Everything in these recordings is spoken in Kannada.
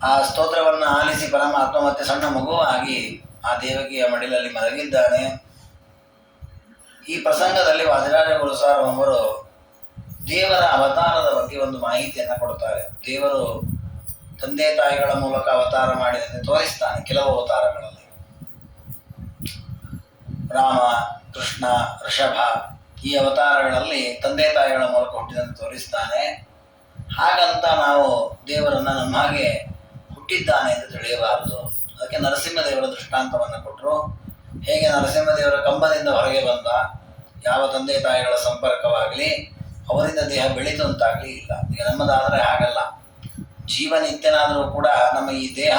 ಆ ಸ್ತೋತ್ರವನ್ನು ಆಲಿಸಿ ಪರಮಾತ್ಮ ಮತ್ತೆ ಸಣ್ಣ ಮಗುವಾಗಿ ಆ ದೇವಕಿಯ ಮಡಿಲಲ್ಲಿ ಮಲಗಿದ್ದಾನೆ. ಈ ಪ್ರಸಂಗದಲ್ಲಿ ವಾದಿರಾಜ ಗುರುಸಾರ್ವಭೌಮರು ದೇವರ ಅವತಾರದ ಬಗ್ಗೆ ಒಂದು ಮಾಹಿತಿಯನ್ನು ಕೊಡ್ತಾರೆ. ದೇವರು ತಂದೆ ತಾಯಿಗಳ ಮೂಲಕ ಅವತಾರ ಮಾಡಿದಂತೆ ತೋರಿಸ್ತಾನೆ. ಕೆಲವು ಅವತಾರಗಳಲ್ಲಿ ರಾಮ, ಕೃಷ್ಣ, ಋಷಭ ಈ ಅವತಾರಗಳಲ್ಲಿ ತಂದೆ ತಾಯಿಗಳ ಮೂಲಕ ಹುಟ್ಟಿದಂತೆ ತೋರಿಸ್ತಾನೆ. ಹಾಗಂತ ನಾವು ದೇವರನ್ನು ನಮ್ಮ ಹಾಗೆ ಹುಟ್ಟಿದ್ದಾನೆ ಎಂದು ತಿಳಿಯಬಾರದು. ಅದಕ್ಕೆ ನರಸಿಂಹದೇವರ ದೃಷ್ಟಾಂತವನ್ನು ಕೊಟ್ಟರು. ಹೇಗೆ ನರಸಿಂಹದೇವರ ಕಂಬದಿಂದ ಹೊರಗೆ ಬಂದ, ಯಾವ ತಂದೆ ತಾಯಿಗಳ ಸಂಪರ್ಕವಾಗಲಿ ಅವರಿಂದ ದೇಹ ಬೆಳೀತು ಅಂತಾಗಲಿ ಇಲ್ಲ. ಈಗ ನಮ್ಮದಾದರೆ ಹಾಗಲ್ಲ. ಜೀವನಿತ್ಯನಾದರೂ ಕೂಡ ನಮ್ಮ ಈ ದೇಹ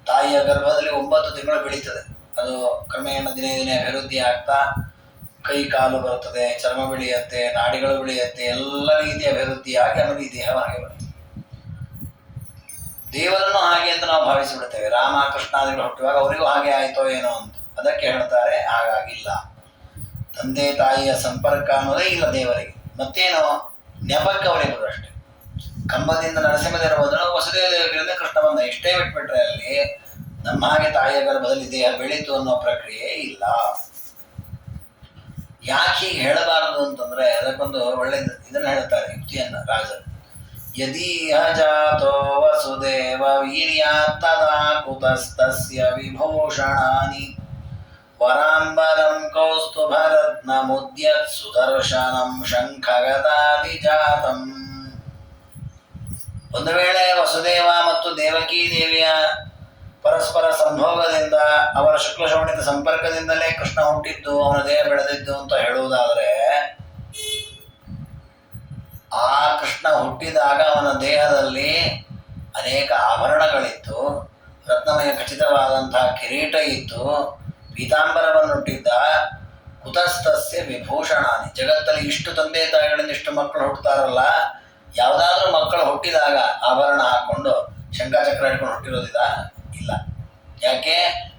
ತಾಯಿಯ ಗರ್ಭದಲ್ಲಿ 9 ತಿಂಗಳು ಬೆಳೀತದೆ. ಅದು ಕ್ರಮೇಣ ದಿನೇ ದಿನೇ ಅಭಿವೃದ್ಧಿ ಆಗ್ತಾ ಕೈ ಕಾಲು ಬರುತ್ತದೆ, ಚರ್ಮ ಬೆಳೆಯುತ್ತೆ, ನಾಡಿಗಳು ಬೆಳೆಯುತ್ತೆ, ಎಲ್ಲ ರೀತಿಯ ಅಭಿವೃದ್ಧಿಯಾಗಿ ಆಮೇಲೆ ಈ ದೇಹ ಹಾಗೆ ಬರುತ್ತೆ. ದೇವರನ್ನು ಹಾಗೆ ಅಂತ ನಾವು ಭಾವಿಸಿಬಿಡ್ತೇವೆ. ರಾಮ ಕೃಷ್ಣಾದಿಗಳು ಹುಟ್ಟುವಾಗ ಅವರಿಗೂ ಹಾಗೆ ಆಯಿತೋ ಏನೋ ಅಂತ. ಅದಕ್ಕೆ ಹೇಳ್ತಾರೆ ಹಾಗಾಗಿಲ್ಲ. ತಂದೆ ತಾಯಿಯ ಸಂಪರ್ಕ ಅನ್ನೋದೇ ಇಲ್ಲ ದೇವರಿಗೆ. ಮತ್ತೇನೋ ನೆಪಕ್ಕೆ ಅವರಿಬ್ಬರು ಅಷ್ಟೇ. ಕಂಬದಿಂದ ನರಸಿಂಹದೇವರು ಬಂದರು, ವಸುದೇವ ದೇವರಿಂದ ಕೃಷ್ಣ ಬಂದ, ಇಷ್ಟೇ ಬಿಟ್ಬಿಟ್ರೆ ಅಲ್ಲಿ ನಮ್ಮ ಹಾಗೆ ತಾಯಿಯ ಗರ್ಭದಲ್ಲಿ ದೇಹ ಬೆಳೀತು ಅನ್ನೋ ಪ್ರಕ್ರಿಯೆ ಇಲ್ಲ. ಯಾಕೆ ಹೀಗೆ ಹೇಳಬಾರದು ಅಂತಂದ್ರೆ ಅದಕ್ಕೊಂದು ಒಳ್ಳೆ ಇದನ್ನು ಹೇಳ್ತಾರೆ, ಯುಕ್ತಿಯನ್ನ ರಾಜರು. ಯದೀಹ ಜಾತೋ ವಸುದೇವ ವೀರ್ಯಾತ್ ತದಾ ಕುತಸ್ತಸ್ಯ ವಿಭೂಷಣಾನಿ ವರಾಂಬರಂ ಕೌಸ್ತುಭರತ್ನ ಮುದ್ಯತ್ ಸುದರ್ಶನಂ ಶಂಖಗದಾದಿ ಜಾತಂ. ಒಂದು ವೇಳೆ ವಸುದೇವ ಮತ್ತು ದೇವಕೀ ದೇವಿಯ ಪರಸ್ಪರ ಸಂಭೋಗದಿಂದ ಅವರ ಶುಕ್ಲ ಶೋಣಿತ ಸಂಪರ್ಕದಿಂದಲೇ ಕೃಷ್ಣ ಹುಟ್ಟಿದ್ದು, ಅವನ ದೇಹ ಬೆಳೆದಿದ್ದು ಅಂತ ಹೇಳುವುದಾದರೆ, ಆ ಕೃಷ್ಣ ಹುಟ್ಟಿದಾಗ ಅವನ ದೇಹದಲ್ಲಿ ಅನೇಕ ಆಭರಣಗಳಿತ್ತು, ರತ್ನಮಯ ಖಚಿತವಾದಂತಹ ಕಿರೀಟ ಇತ್ತು, ಪೀತಾಂಬರವನ್ನುಟ್ಟಿದ್ದ. ಕುತಸ್ತಸ್ಯ ವಿಭೂಷಣಾನಿ. ಜಗತ್ತಲ್ಲಿ ಇಷ್ಟು ತಂದೆ ತಾಯಿಗಳಿಂದ ಇಷ್ಟು ಮಕ್ಕಳು ಹುಟ್ಟುತ್ತಾರಲ್ಲ, ಯಾವುದಾದ್ರೂ ಮಕ್ಕಳು ಹುಟ್ಟಿದಾಗ ಆಭರಣ ಹಾಕ್ಕೊಂಡು ಶಂಖಚಕ್ರ ಹಿಡ್ಕೊಂಡು ಹುಟ್ಟಿರೋದಿಲ್ಲ? ಇಲ್ಲ. ಯಾಕೆ?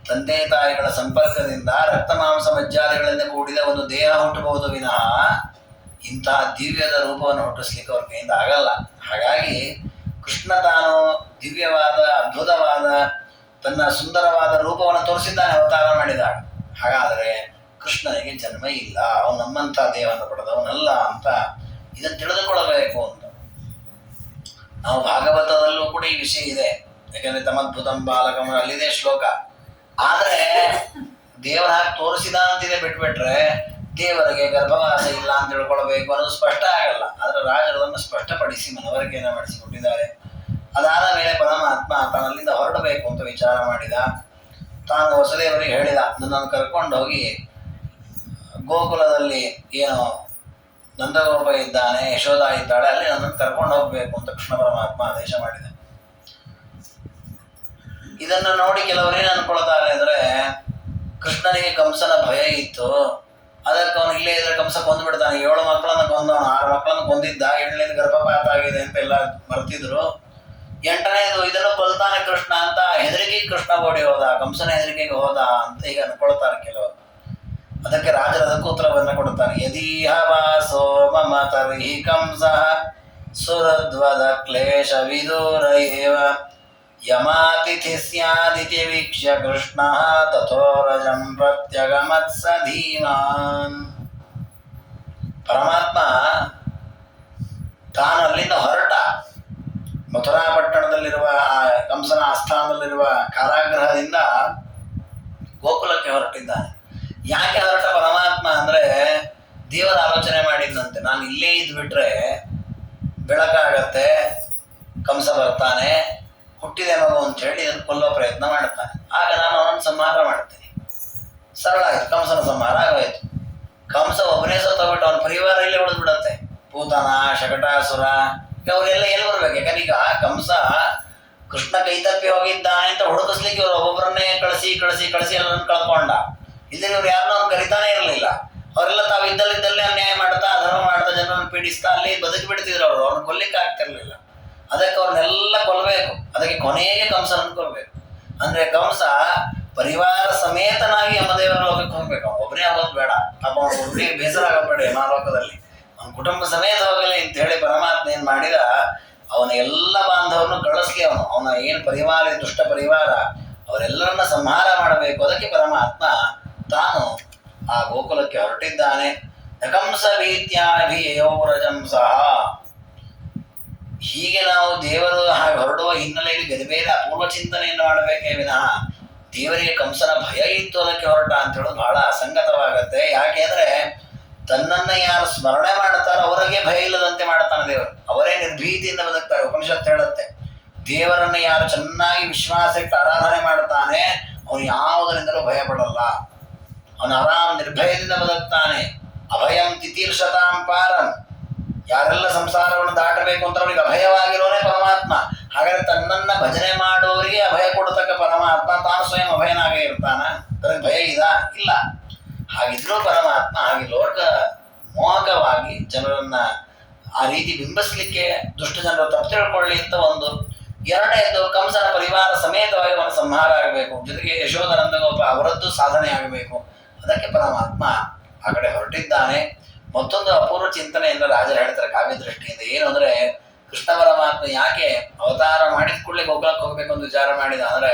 ತಂದೆ ತಾಯಿಗಳ ಸಂಪರ್ಕದಿಂದ ರಕ್ತ ಮಾಂಸ ಮಜ್ಜಾದಿಗಳಿಂದ ಕೂಡಿದ ಒಂದು ದೇಹ ಹುಟ್ಟಬಹುದು ವಿನಃ ಇಂತಹ ದಿವ್ಯದ ರೂಪವನ್ನು ಹುಟ್ಟಿಸ್ಲಿಕ್ಕೆ ಅವ್ರ ಕೈಯಿಂದ ಆಗಲ್ಲ. ಹಾಗಾಗಿ ಕೃಷ್ಣ ತಾನು ದಿವ್ಯವಾದ ಅದ್ಭುತವಾದ ತನ್ನ ಸುಂದರವಾದ ರೂಪವನ್ನು ತೋರಿಸಿದ್ದಾನೆ ಅವತಾರ ಮಾಡಿದಾಗ. ಹಾಗಾದರೆ ಕೃಷ್ಣನಿಗೆ ಜನ್ಮ ಇಲ್ಲ, ಅವನು ನಮ್ಮಂಥ ದೇಹವನ್ನು ಪಡೆದವನಲ್ಲ ಅಂತ ಇದನ್ನು ತಿಳಿದುಕೊಳ್ಳಬೇಕು ಅಂತ. ನಾವು ಭಾಗವತದಲ್ಲೂ ಕೂಡ ಈ ವಿಷಯ ಇದೆ. ಯಾಕಂದ್ರೆ ತಮದ್ಭುತಂ ಬಾಲಕಂ ಅಲ್ಲಿದೆ ಶ್ಲೋಕ. ಆದರೆ ದೇವರ ಹಾಗೆ ತೋರಿಸಿದ ಅಂತಿದೆ ಬಿಟ್ಬಿಟ್ರೆ ದೇವರಿಗೆ ಗರ್ಭವಾಸ ಇಲ್ಲ ಅಂತ ತಿಳ್ಕೊಳ್ಬೇಕು ಅನ್ನೋದು ಸ್ಪಷ್ಟ ಆಗಲ್ಲ. ಆದರೆ ರಾಜರದನ್ನು ಸ್ಪಷ್ಟಪಡಿಸಿ ಮನವರಿಕೆಯನ್ನು ಮಾಡಿಸಿಕೊಟ್ಟಿದ್ದಾರೆ. ಅದಾದ ಮೇಲೆ ಪರಮಾತ್ಮ ತಾನಲ್ಲಿಂದ ಹೊರಡಬೇಕು ಅಂತ ವಿಚಾರ ಮಾಡಿದ. ತಾನು ವಸುದೇವರಿಗೆ ಹೇಳಿದ, ನನ್ನನ್ನು ಕರ್ಕೊಂಡು ಹೋಗಿ ಗೋಕುಲದಲ್ಲಿ ಏನೋ ನಂದಗೋಪ ಇದ್ದಾನೆ, ಯಶೋಧ ಇದ್ದಾಳೆ, ಅಲ್ಲಿ ನನ್ನನ್ನು ಕರ್ಕೊಂಡು ಹೋಗಬೇಕು ಅಂತ ಕೃಷ್ಣ ಪರಮಾತ್ಮ ಆದೇಶ ಮಾಡಿದ. ಇದನ್ನು ನೋಡಿ ಕೆಲವರು ಏನು ಅನ್ಕೊಳ್ತಾರೆ ಅಂದರೆ, ಕೃಷ್ಣನಿಗೆ ಕಂಸನ ಭಯ ಇತ್ತು, ಅದಕ್ಕೆ ಅವನು ಇಲ್ಲೇ ಇದ್ರೆ ಕಂಸ ಕೊಂದುಬಿಡ್ತಾನೆ. 7 ಮಕ್ಕಳನ್ನು ಕೊಂದವನು, 6 ಮಕ್ಕಳನ್ನು ಕೊಂದಿದ್ದ, 7ನೇದು ಗರ್ಭಪಾತ ಆಗಿದೆ ಅಂತ ಎಲ್ಲ ಬರ್ತಿದ್ರು. 8ನೇದು ಇದನ್ನು ಕೊಲ್ತಾನೆ ಕೃಷ್ಣ ಅಂತ ಹೆದರಿಕೆ ಕೃಷ್ಣ ಓಡಿ ಹೋದ, ಕಂಸನ ಹೆದರಿಕೆಗೆ ಹೋದ ಅಂತ ಈಗ ಅನ್ಕೊಳ್ತಾರೆ ಕೆಲವರು. ಅದಕ್ಕೆ ರಾಜರ ಅದಕ್ಕೂ ಉತ್ತರವನ್ನು ಕೊಡ್ತಾರೆ. ಯದೀಹ ವಾಸೋ ಮಮ ತರ್ಹಿ ಕಂಸಃ ಸುರದ್ವದ ಕ್ಲೇಶ ವಿದೂರ ಏವ ಯಮಾತಿಥಿ ಸ್ಯಾದಿತಿ ವೀಕ್ಷ್ಯ ಕೃಷ್ಣ ತಥೋರಜಂ ಪ್ರತ್ಯಗಮತ್ಸ ಧೀಮಾನ್. ಪರಮಾತ್ಮ ತಾನು ಅಲ್ಲಿಂದ ಹೊರಟ ಮಥುರಾ ಪಟ್ಟಣದಲ್ಲಿರುವ ಕಂಸನ ಆಸ್ಥಾನದಲ್ಲಿರುವ ಕಾರಾಗೃಹದಿಂದ ಗೋಕುಲಕ್ಕೆ ಹೊರಟಿದ್ದಾನೆ. ಯಾಕೆ ಹೊರಟ ಪರಮಾತ್ಮ ಅಂದರೆ, ದೇವರ ಆಲೋಚನೆ ಮಾಡಿದ್ದಂತೆ, ನಾನು ಇಲ್ಲೇ ಇದ್ಬಿಟ್ರೆ ಬೆಳಕಾಗತ್ತೆ, ಕಂಸ ಬರ್ತಾನೆ, ಹುಟ್ಟಿದೆ ಮಗು ಅಂತ ಹೇಳಿ ಇದನ್ನು ಕೊಲ್ಲೋ ಪ್ರಯತ್ನ ಮಾಡ್ತಾನೆ. ಆಗ ನಾನು ಅವನನ್ನು ಸಂಹಾರ ಮಾಡ್ತೀನಿ. ಸರಳ ಆಯಿತು, ಕಂಸನ ಸಂಹಾರ ಆಗೋಯ್ತು. ಕಂಸ ಒಬ್ಬನೇ ಸತ್ತೋಗ್ಬಿಟ್ಟು ಅವನ ಪರಿವಾರ ಇಲ್ಲೇ ಉಳಿದು ಬಿಡತ್ತೆ. ಪೂತನ, ಶಕಟಾಸುರ ಅವರೆಲ್ಲ ಎಲ್ಲಿ ಬರ್ಬೇಕು? ಯಾಕಂದ್ರೆ ಈಗ ಕಂಸ ಕೃಷ್ಣ ಕೈತಪ್ಪಿ ಹೋಗಿದ್ದಾನೆ ಅಂತ ಹುಡುಕಿಸ್ಲಿಕ್ಕೆ ಇವರು ಒಬ್ಬೊಬ್ಬರನ್ನೇ ಕಳಿಸಿ ಎಲ್ಲರನ್ನು ಕಳ್ಕೊಂಡ. ಇಲ್ಲಿ ಇವ್ರು ಯಾರನ್ನೂ ಅವ್ನು ಕರಿತಾನೆ ಇರಲಿಲ್ಲ. ಅವರೆಲ್ಲ ತಾವು ಇದ್ದಲ್ಲೇ ಅನ್ಯಾಯ ಮಾಡ್ತಾ, ಅಧರ್ಮ ಮಾಡ್ತಾ, ಜನರನ್ನು ಪೀಡಿಸ್ತಾ ಅಲ್ಲಿ ಬದುಕಿ ಬಿಡ್ತಿದ್ರು. ಅವ್ರನ್ನ ಕೊಲ್ಲಿಕ್ಕೆ ಆಗ್ತಿರ್ಲಿಲ್ಲ. ಅದಕ್ಕೆ ಅವ್ರನ್ನೆಲ್ಲ ಕೊಲ್ಲಬೇಕು. ಅದಕ್ಕೆ ಕೊನೆಗೆ ಕಂಸನನ್ನು ಕೊಲ್ಲಬೇಕು. ಅಂದ್ರೆ ಕಂಸ ಪರಿವಾರ ಸಮೇತನಾಗಿ ಯಮದೇವರ ಲೋಕಕ್ಕೆ ಹೋಗ್ಬೇಕು. ಒಬ್ಬನೇ ಹೋಗೋದು ಬೇಡ. ಪಾಪ ಒಬ್ಬರಿಗೆ ಬೇಸರ ಆಗಬೇಡ ಯಮಲೋಕದಲ್ಲಿ, ಅವನ ಕುಟುಂಬ ಸಮೇತ ಹೋಗಲಿ ಅಂತ ಹೇಳಿ ಪರಮಾತ್ಮ ಏನ್ ಮಾಡಿದ, ಅವನ ಎಲ್ಲ ಬಾಂಧವ ಅವ್ರನ್ನ ಕಳಿಸ್ಲಿ, ಅವನ ಏನು ಪರಿವಾರ, ದುಷ್ಟ ಪರಿವಾರ ಅವರೆಲ್ಲರನ್ನ ಸಂಹಾರ ಮಾಡಬೇಕು. ಅದಕ್ಕೆ ಪರಮಾತ್ಮ ತಾನು ಆ ಗೋಕುಲಕ್ಕೆ ಹೊರಟಿದ್ದಾನೆ. ನಕಂಸ ಭೀತ್ಯಾಭಿಯೌರಜಂ ಸಹ. ಹೀಗೆ ನಾವು ದೇವರು ಹಾಗೆ ಹೊರಡುವ ಹಿನ್ನೆಲೆಯಲ್ಲಿ ಬೇರೆ ಬೇರೆ ಅಪೂರ್ವ ಚಿಂತನೆಯನ್ನು ಮಾಡಬೇಕೇ ವಿನಃ ದೇವರಿಗೆ ಕಂಸನ ಭಯ ಇತ್ತು ಅದಕ್ಕೆ ಹೊರಟ ಅಂತ ಹೇಳೋದು ಬಹಳ ಅಸಂಗತವಾಗತ್ತೆ. ಯಾಕೆ ಅಂದ್ರೆ ತನ್ನನ್ನ ಯಾರು ಸ್ಮರಣೆ ಮಾಡ್ತಾರೋ ಅವರಿಗೆ ಭಯ ಇಲ್ಲದಂತೆ ಮಾಡ್ತಾನೆ ದೇವರು. ಅವರೇ ನಿರ್ಭೀತಿಯಿಂದ ಬದುಕ್ತಾರೆ. ಉಪನಿಷತ್ತು ಹೇಳುತ್ತೆ, ದೇವರನ್ನ ಯಾರು ಚೆನ್ನಾಗಿ ವಿಶ್ವಾಸಕ್ಕೆ ಆರಾಧನೆ ಮಾಡ್ತಾನೆ ಅವನು ಯಾವುದರಿಂದಲೂ ಭಯ ಪಡಲ್ಲ. ಅವನು ಆರಾಮ್ ನಿರ್ಭಯದಿಂದ ಬದುಕ್ತಾನೆ. ಅಭಯಂ ತಿತೀರ್ಷತಾಂ ಪಾರಂ. ಯಾರೆಲ್ಲ ಸಂಸಾರವನ್ನು ದಾಟಬೇಕು ಅಂತ ಅವನಿಗೆ ಅಭಯವಾಗಿರೋನೇ ಪರಮಾತ್ಮ. ಹಾಗಾದ್ರೆ ತನ್ನನ್ನ ಭಜನೆ ಮಾಡೋರಿಗೆ ಅಭಯ ಕೊಡತಕ್ಕ ಪರಮಾತ್ಮ ತಾನು ಸ್ವಯಂ ಅಭಯನಾಗೇ ಇರ್ತಾನ. ಅದಕ್ಕೆ ಭಯ ಇಲ್ಲ. ಹಾಗಿದ್ರೂ ಪರಮಾತ್ಮ ಹಾಗೆ ಲೋಕ ಮೋಹಕವಾಗಿ ಜನರನ್ನ ಆ ರೀತಿ ಬಿಂಬಿಸ್ಲಿಕ್ಕೆ ದುಷ್ಟ ಜನರು ತಪ್ಪು ತಿಳ್ಕೊಳ್ಳಿ ಅಂತ ಒಂದು. ಎರಡನೇದು, ಕಂಸನ ಪರಿವಾರ ಸಮೇತವಾಗಿ ಅವನ ಸಂಹಾರ ಆಗಬೇಕು. ಜೊತೆಗೆ ಯಶೋಧನಂದಗೋಪ ಅವರದ್ದು ಸಾಧನೆ ಆಗಬೇಕು. ಅದಕ್ಕೆ ಪರಮಾತ್ಮ ಆ ಕಡೆ ಹೊರಟಿದ್ದಾನೆ. ಮತ್ತೊಂದು ಅಪೂರ್ವ ಚಿಂತನೆಯಿಂದ ರಾಜರು ಹೇಳ್ತಾರೆ ಕಾವ್ಯ ದೃಷ್ಟಿಯಿಂದ. ಏನು ಅಂದ್ರೆ, ಕೃಷ್ಣ ಪರಮಾತ್ಮ ಯಾಕೆ ಅವತಾರ ಮಾಡಿದ ಕೂಡಲೇ ಗೋಕುಲಕ್ಕೆ ಹೋಗ್ಬೇಕು ಅಂತ ವಿಚಾರ ಮಾಡಿದ ಅಂದ್ರೆ,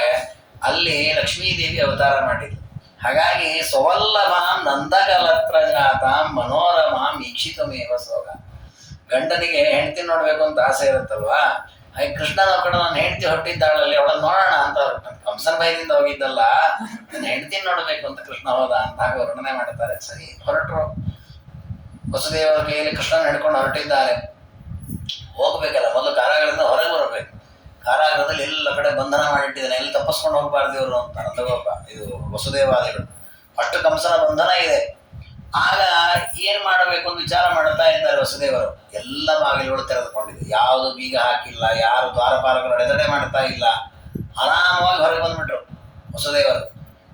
ಅಲ್ಲಿ ಲಕ್ಷ್ಮೀದೇವಿ ಅವತಾರ ಮಾಡಿದ್ರು. ಹಾಗಾಗಿ ಸ್ವವಲ್ಲಭಾಂ ನಂದಕಲತ್ರ ಜಾತಾಂ ಮನೋರಮಾಂ ಈಕ್ಷಿತಮೇವ ಸೋಗ. ಗಂಡನಿಗೆ ಹೆಂಡತಿ ನೋಡ್ಬೇಕು ಅಂತ ಆಸೆ ಇರುತ್ತಲ್ವಾ, ಹಾಗೆ ಕೃಷ್ಣನ ಕಡೆ ನನ್ನ ಹೆಂಡತಿ ಹೊರಟಿದ್ದಾಳಲ್ಲಿ ಅವಳನ್ನ ನೋಡೋಣ ಅಂತ ಹೊರಟ. ಕಂಸನ ಭಯದಿಂದ ಹೋಗಿದ್ದಲ್ಲ, ನನ್ನ ಹೆಂಡತಿ ನೋಡ್ಬೇಕು ಅಂತ ಕೃಷ್ಣ ಹೋದ ಅಂತ ಹಾಗೆ ವರ್ಣನೆ ಮಾಡ್ತಾರೆ. ಸರಿ, ಹೊರಟರು. ವಸುದೇವರ ಕೈಯಲ್ಲಿ ಕೃಷ್ಣನ ಹಿಡ್ಕೊಂಡು ಹೊರಟಿದ್ದಾರೆ. ಹೋಗ್ಬೇಕಲ್ಲ, ಮೊದಲು ಕಾರಾಗೃಹದಿಂದ ಹೊರಗೆ ಬರಬೇಕು. ಕಾರಾಗೃಹದಲ್ಲಿ ಎಲ್ಲ ಕಡೆ ಬಂಧನ ಮಾಡಿಟ್ಟಿದ್ದಾನೆ, ಎಲ್ಲಿ ತಪ್ಪಿಸ್ಕೊಂಡು ಹೋಗ್ಬಾರ್ದು ಇವರು ಅಂತ ನಂದಗೋಪ, ಇದು ವಸುದೇವಾದಿಗಳು. ಅಷ್ಟು ಕಂಸನ ಬಂಧನ ಇದೆ. ಆಗ ಏನ್ ಮಾಡಬೇಕು ಅಂತ ವಿಚಾರ ಮಾಡ್ತಾ ಇದ್ದಾರೆ ವಸುದೇವರು. ಎಲ್ಲ ಬಾಗಿಲುಗಳು ತೆರೆದುಕೊಂಡಿದೆ, ಯಾವುದು ಬೀಗ ಹಾಕಿಲ್ಲ, ಯಾರು ದ್ವಾರಪಾಲಕರು ಅಡೆತಡೆ ಮಾಡ್ತಾ ಇಲ್ಲ. ಆರಾಮವಾಗಿ ಹೊರಗೆ ಬಂದ್ಬಿಟ್ರು ವಸುದೇವರು.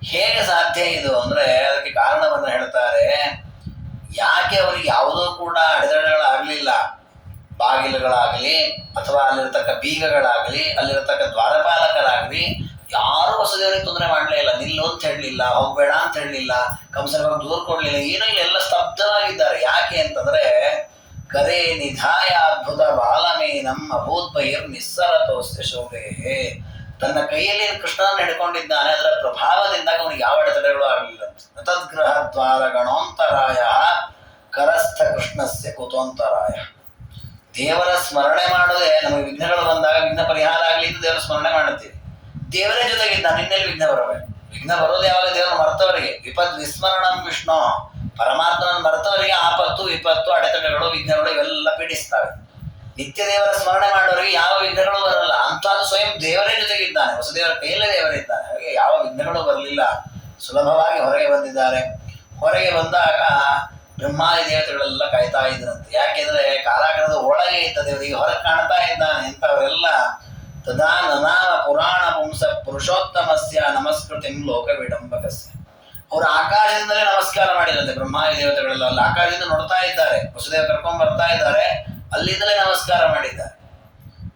ಹೇಗೆ ಸಾಧ್ಯ ಇದು ಅಂದ್ರೆ, ಅದಕ್ಕೆ ಕಾರಣವನ್ನು ಹೇಳ್ತಾರೆ. ಯಾಕೆ ಅವರಿಗೆ ಯಾವುದೂ ಕೂಡ ಅಡೆತಡೆಗಳಾಗಲಿಲ್ಲ, ಬಾಗಿಲುಗಳಾಗಲಿ ಅಥವಾ ಅಲ್ಲಿರ್ತಕ್ಕ ಬೀಗಗಳಾಗಲಿ ಅಲ್ಲಿರ್ತಕ್ಕ ದ್ವಾರಪಾಲಕರಾಗಲಿ ಯಾರು ವಸುದೇವರಿಗೆ ತೊಂದರೆ ಮಾಡಲೇ ಇಲ್ಲ. ನಿಲ್ಲು ಅಂತ ಹೇಳಲಿಲ್ಲ, ಹೋಗ್ಬೇಡ ಅಂತ ಹೇಳಲಿಲ್ಲ, ಕಂಸನ ದೂರ ಕೊಡ್ಲಿಲ್ಲ, ಏನೂ ಇಲ್ಲ. ಎಲ್ಲ ಸ್ತಬ್ಧವಾಗಿದ್ದಾರೆ. ಯಾಕೆ ಅಂತಂದ್ರೆ, ಕರೆ ನಿಧಾಯ ಅದ್ಭುತ ಬಾಲಮೇನಂ ಅಭೂತ್ ಬಹಿರ್ ನಿಸ್ಸರತೋಸ್ತೆ ಶೌರ್ಯೇ. ತನ್ನ ಕೈಯಲ್ಲಿ ಕೃಷ್ಣನ ಹಿಡ್ಕೊಂಡಿದ್ದಾನೆ, ಅದರ ಪ್ರಭಾವದಿಂದ ಅವನಿಗೆ ಯಾವ ಅಡೆತಡೆಗಳು ಆಗಲಿಲ್ಲ. ತದ್ಗ್ರಹ ದ್ವಾರ ಗಣೋಂತರಾಯ ಕರಸ್ಥ ಕೃಷ್ಣಸ್ಯ ಕುತೋಂತರಾಯ. ದೇವರ ಸ್ಮರಣೆ ಮಾಡೋದೇ ನಮಗೆ ವಿಘ್ನಗಳು ಬಂದಾಗ ವಿಘ್ನ ಪರಿಹಾರ ಆಗಲಿ ಅಂತ ದೇವರ ಸ್ಮರಣೆ ಮಾಡುತ್ತೀವಿ. ದೇವರೇ ಜೊತೆಗಿದ್ದಾನೆ, ನಿನ್ನೆಲ್ಲಿ ವಿಘ್ನ ಬರಬೇಕು. ವಿಘ್ನ ಬರೋದು ಯಾವಾಗ? ದೇವರನ್ನು ಮರೆತವರಿಗೆ. ವಿಪತ್ ವಿಸ್ಮರಣಂ ವಿಷ್ಣು. ಪರಮಾತ್ಮನ ಮರೆತವರಿಗೆ ಆಪತ್ತು, ವಿಪತ್ತು, ಅಡೆತಡೆಗಳು, ವಿಘ್ನಗಳು ಇವೆಲ್ಲ ಪೀಡಿಸ್ತವೆ. ನಿತ್ಯ ದೇವರ ಸ್ಮರಣೆ ಮಾಡೋರಿಗೆ ಯಾವ ವಿಘ್ನಗಳು ಬರಲ್ಲ. ಅಂತದ್ದು ಸ್ವಯಂ ದೇವರೇ ಜೊತೆಗಿದ್ದಾನೆ, ವಸುದೇವರ ಕೈಯಲ್ಲೇ ದೇವರಿದ್ದಾನೆ. ಹಾಗೆ ಯಾವ ವಿಘ್ನಗಳು ಬರಲಿಲ್ಲ, ಸುಲಭವಾಗಿ ಹೊರಗೆ ಬಂದಿದ್ದಾರೆ. ಹೊರಗೆ ಬಂದಾಗ ಬ್ರಹ್ಮಾದಿ ದೇವತೆಗಳೆಲ್ಲ ಕಾಯ್ತಾ ಇದ್ರಂತೆ. ಯಾಕೆಂದ್ರೆ ಕಾರಾಗೃಹದ ಒಳಗೆ ಇದ್ದ ದೇವರಿಗೆ ಹೊರಗೆ ಕಾಣ್ತಾ ಇದ್ದಾನೆ ಅಂತವರೆಲ್ಲ ತದಾ ನನಾಮ ಪುರಾಣ ಪುಂಸ ಪುರುಷೋತ್ತಮಸ್ಯ ನಮಸ್ಕೃತಿಂ ಲೋಕ ವಿಡಂಬಕಸ್ಯ. ಅವರು ಆಕಾಶದಿಂದಲೇ ನಮಸ್ಕಾರ ಮಾಡಿದಂತೆ ಬ್ರಹ್ಮಾದಿ ದೇವತೆಗಳೆಲ್ಲ. ಅಲ್ಲಿ ಆಕಾಶದಿಂದ ನೋಡ್ತಾ ಇದ್ದಾರೆ, ವಸುದೇವ ಕರ್ಕೊಂಡ್ ಬರ್ತಾ ಇದ್ದಾರೆ, ಅಲ್ಲಿಂದಲೇ ನಮಸ್ಕಾರ ಮಾಡಿದ್ದಾರೆ.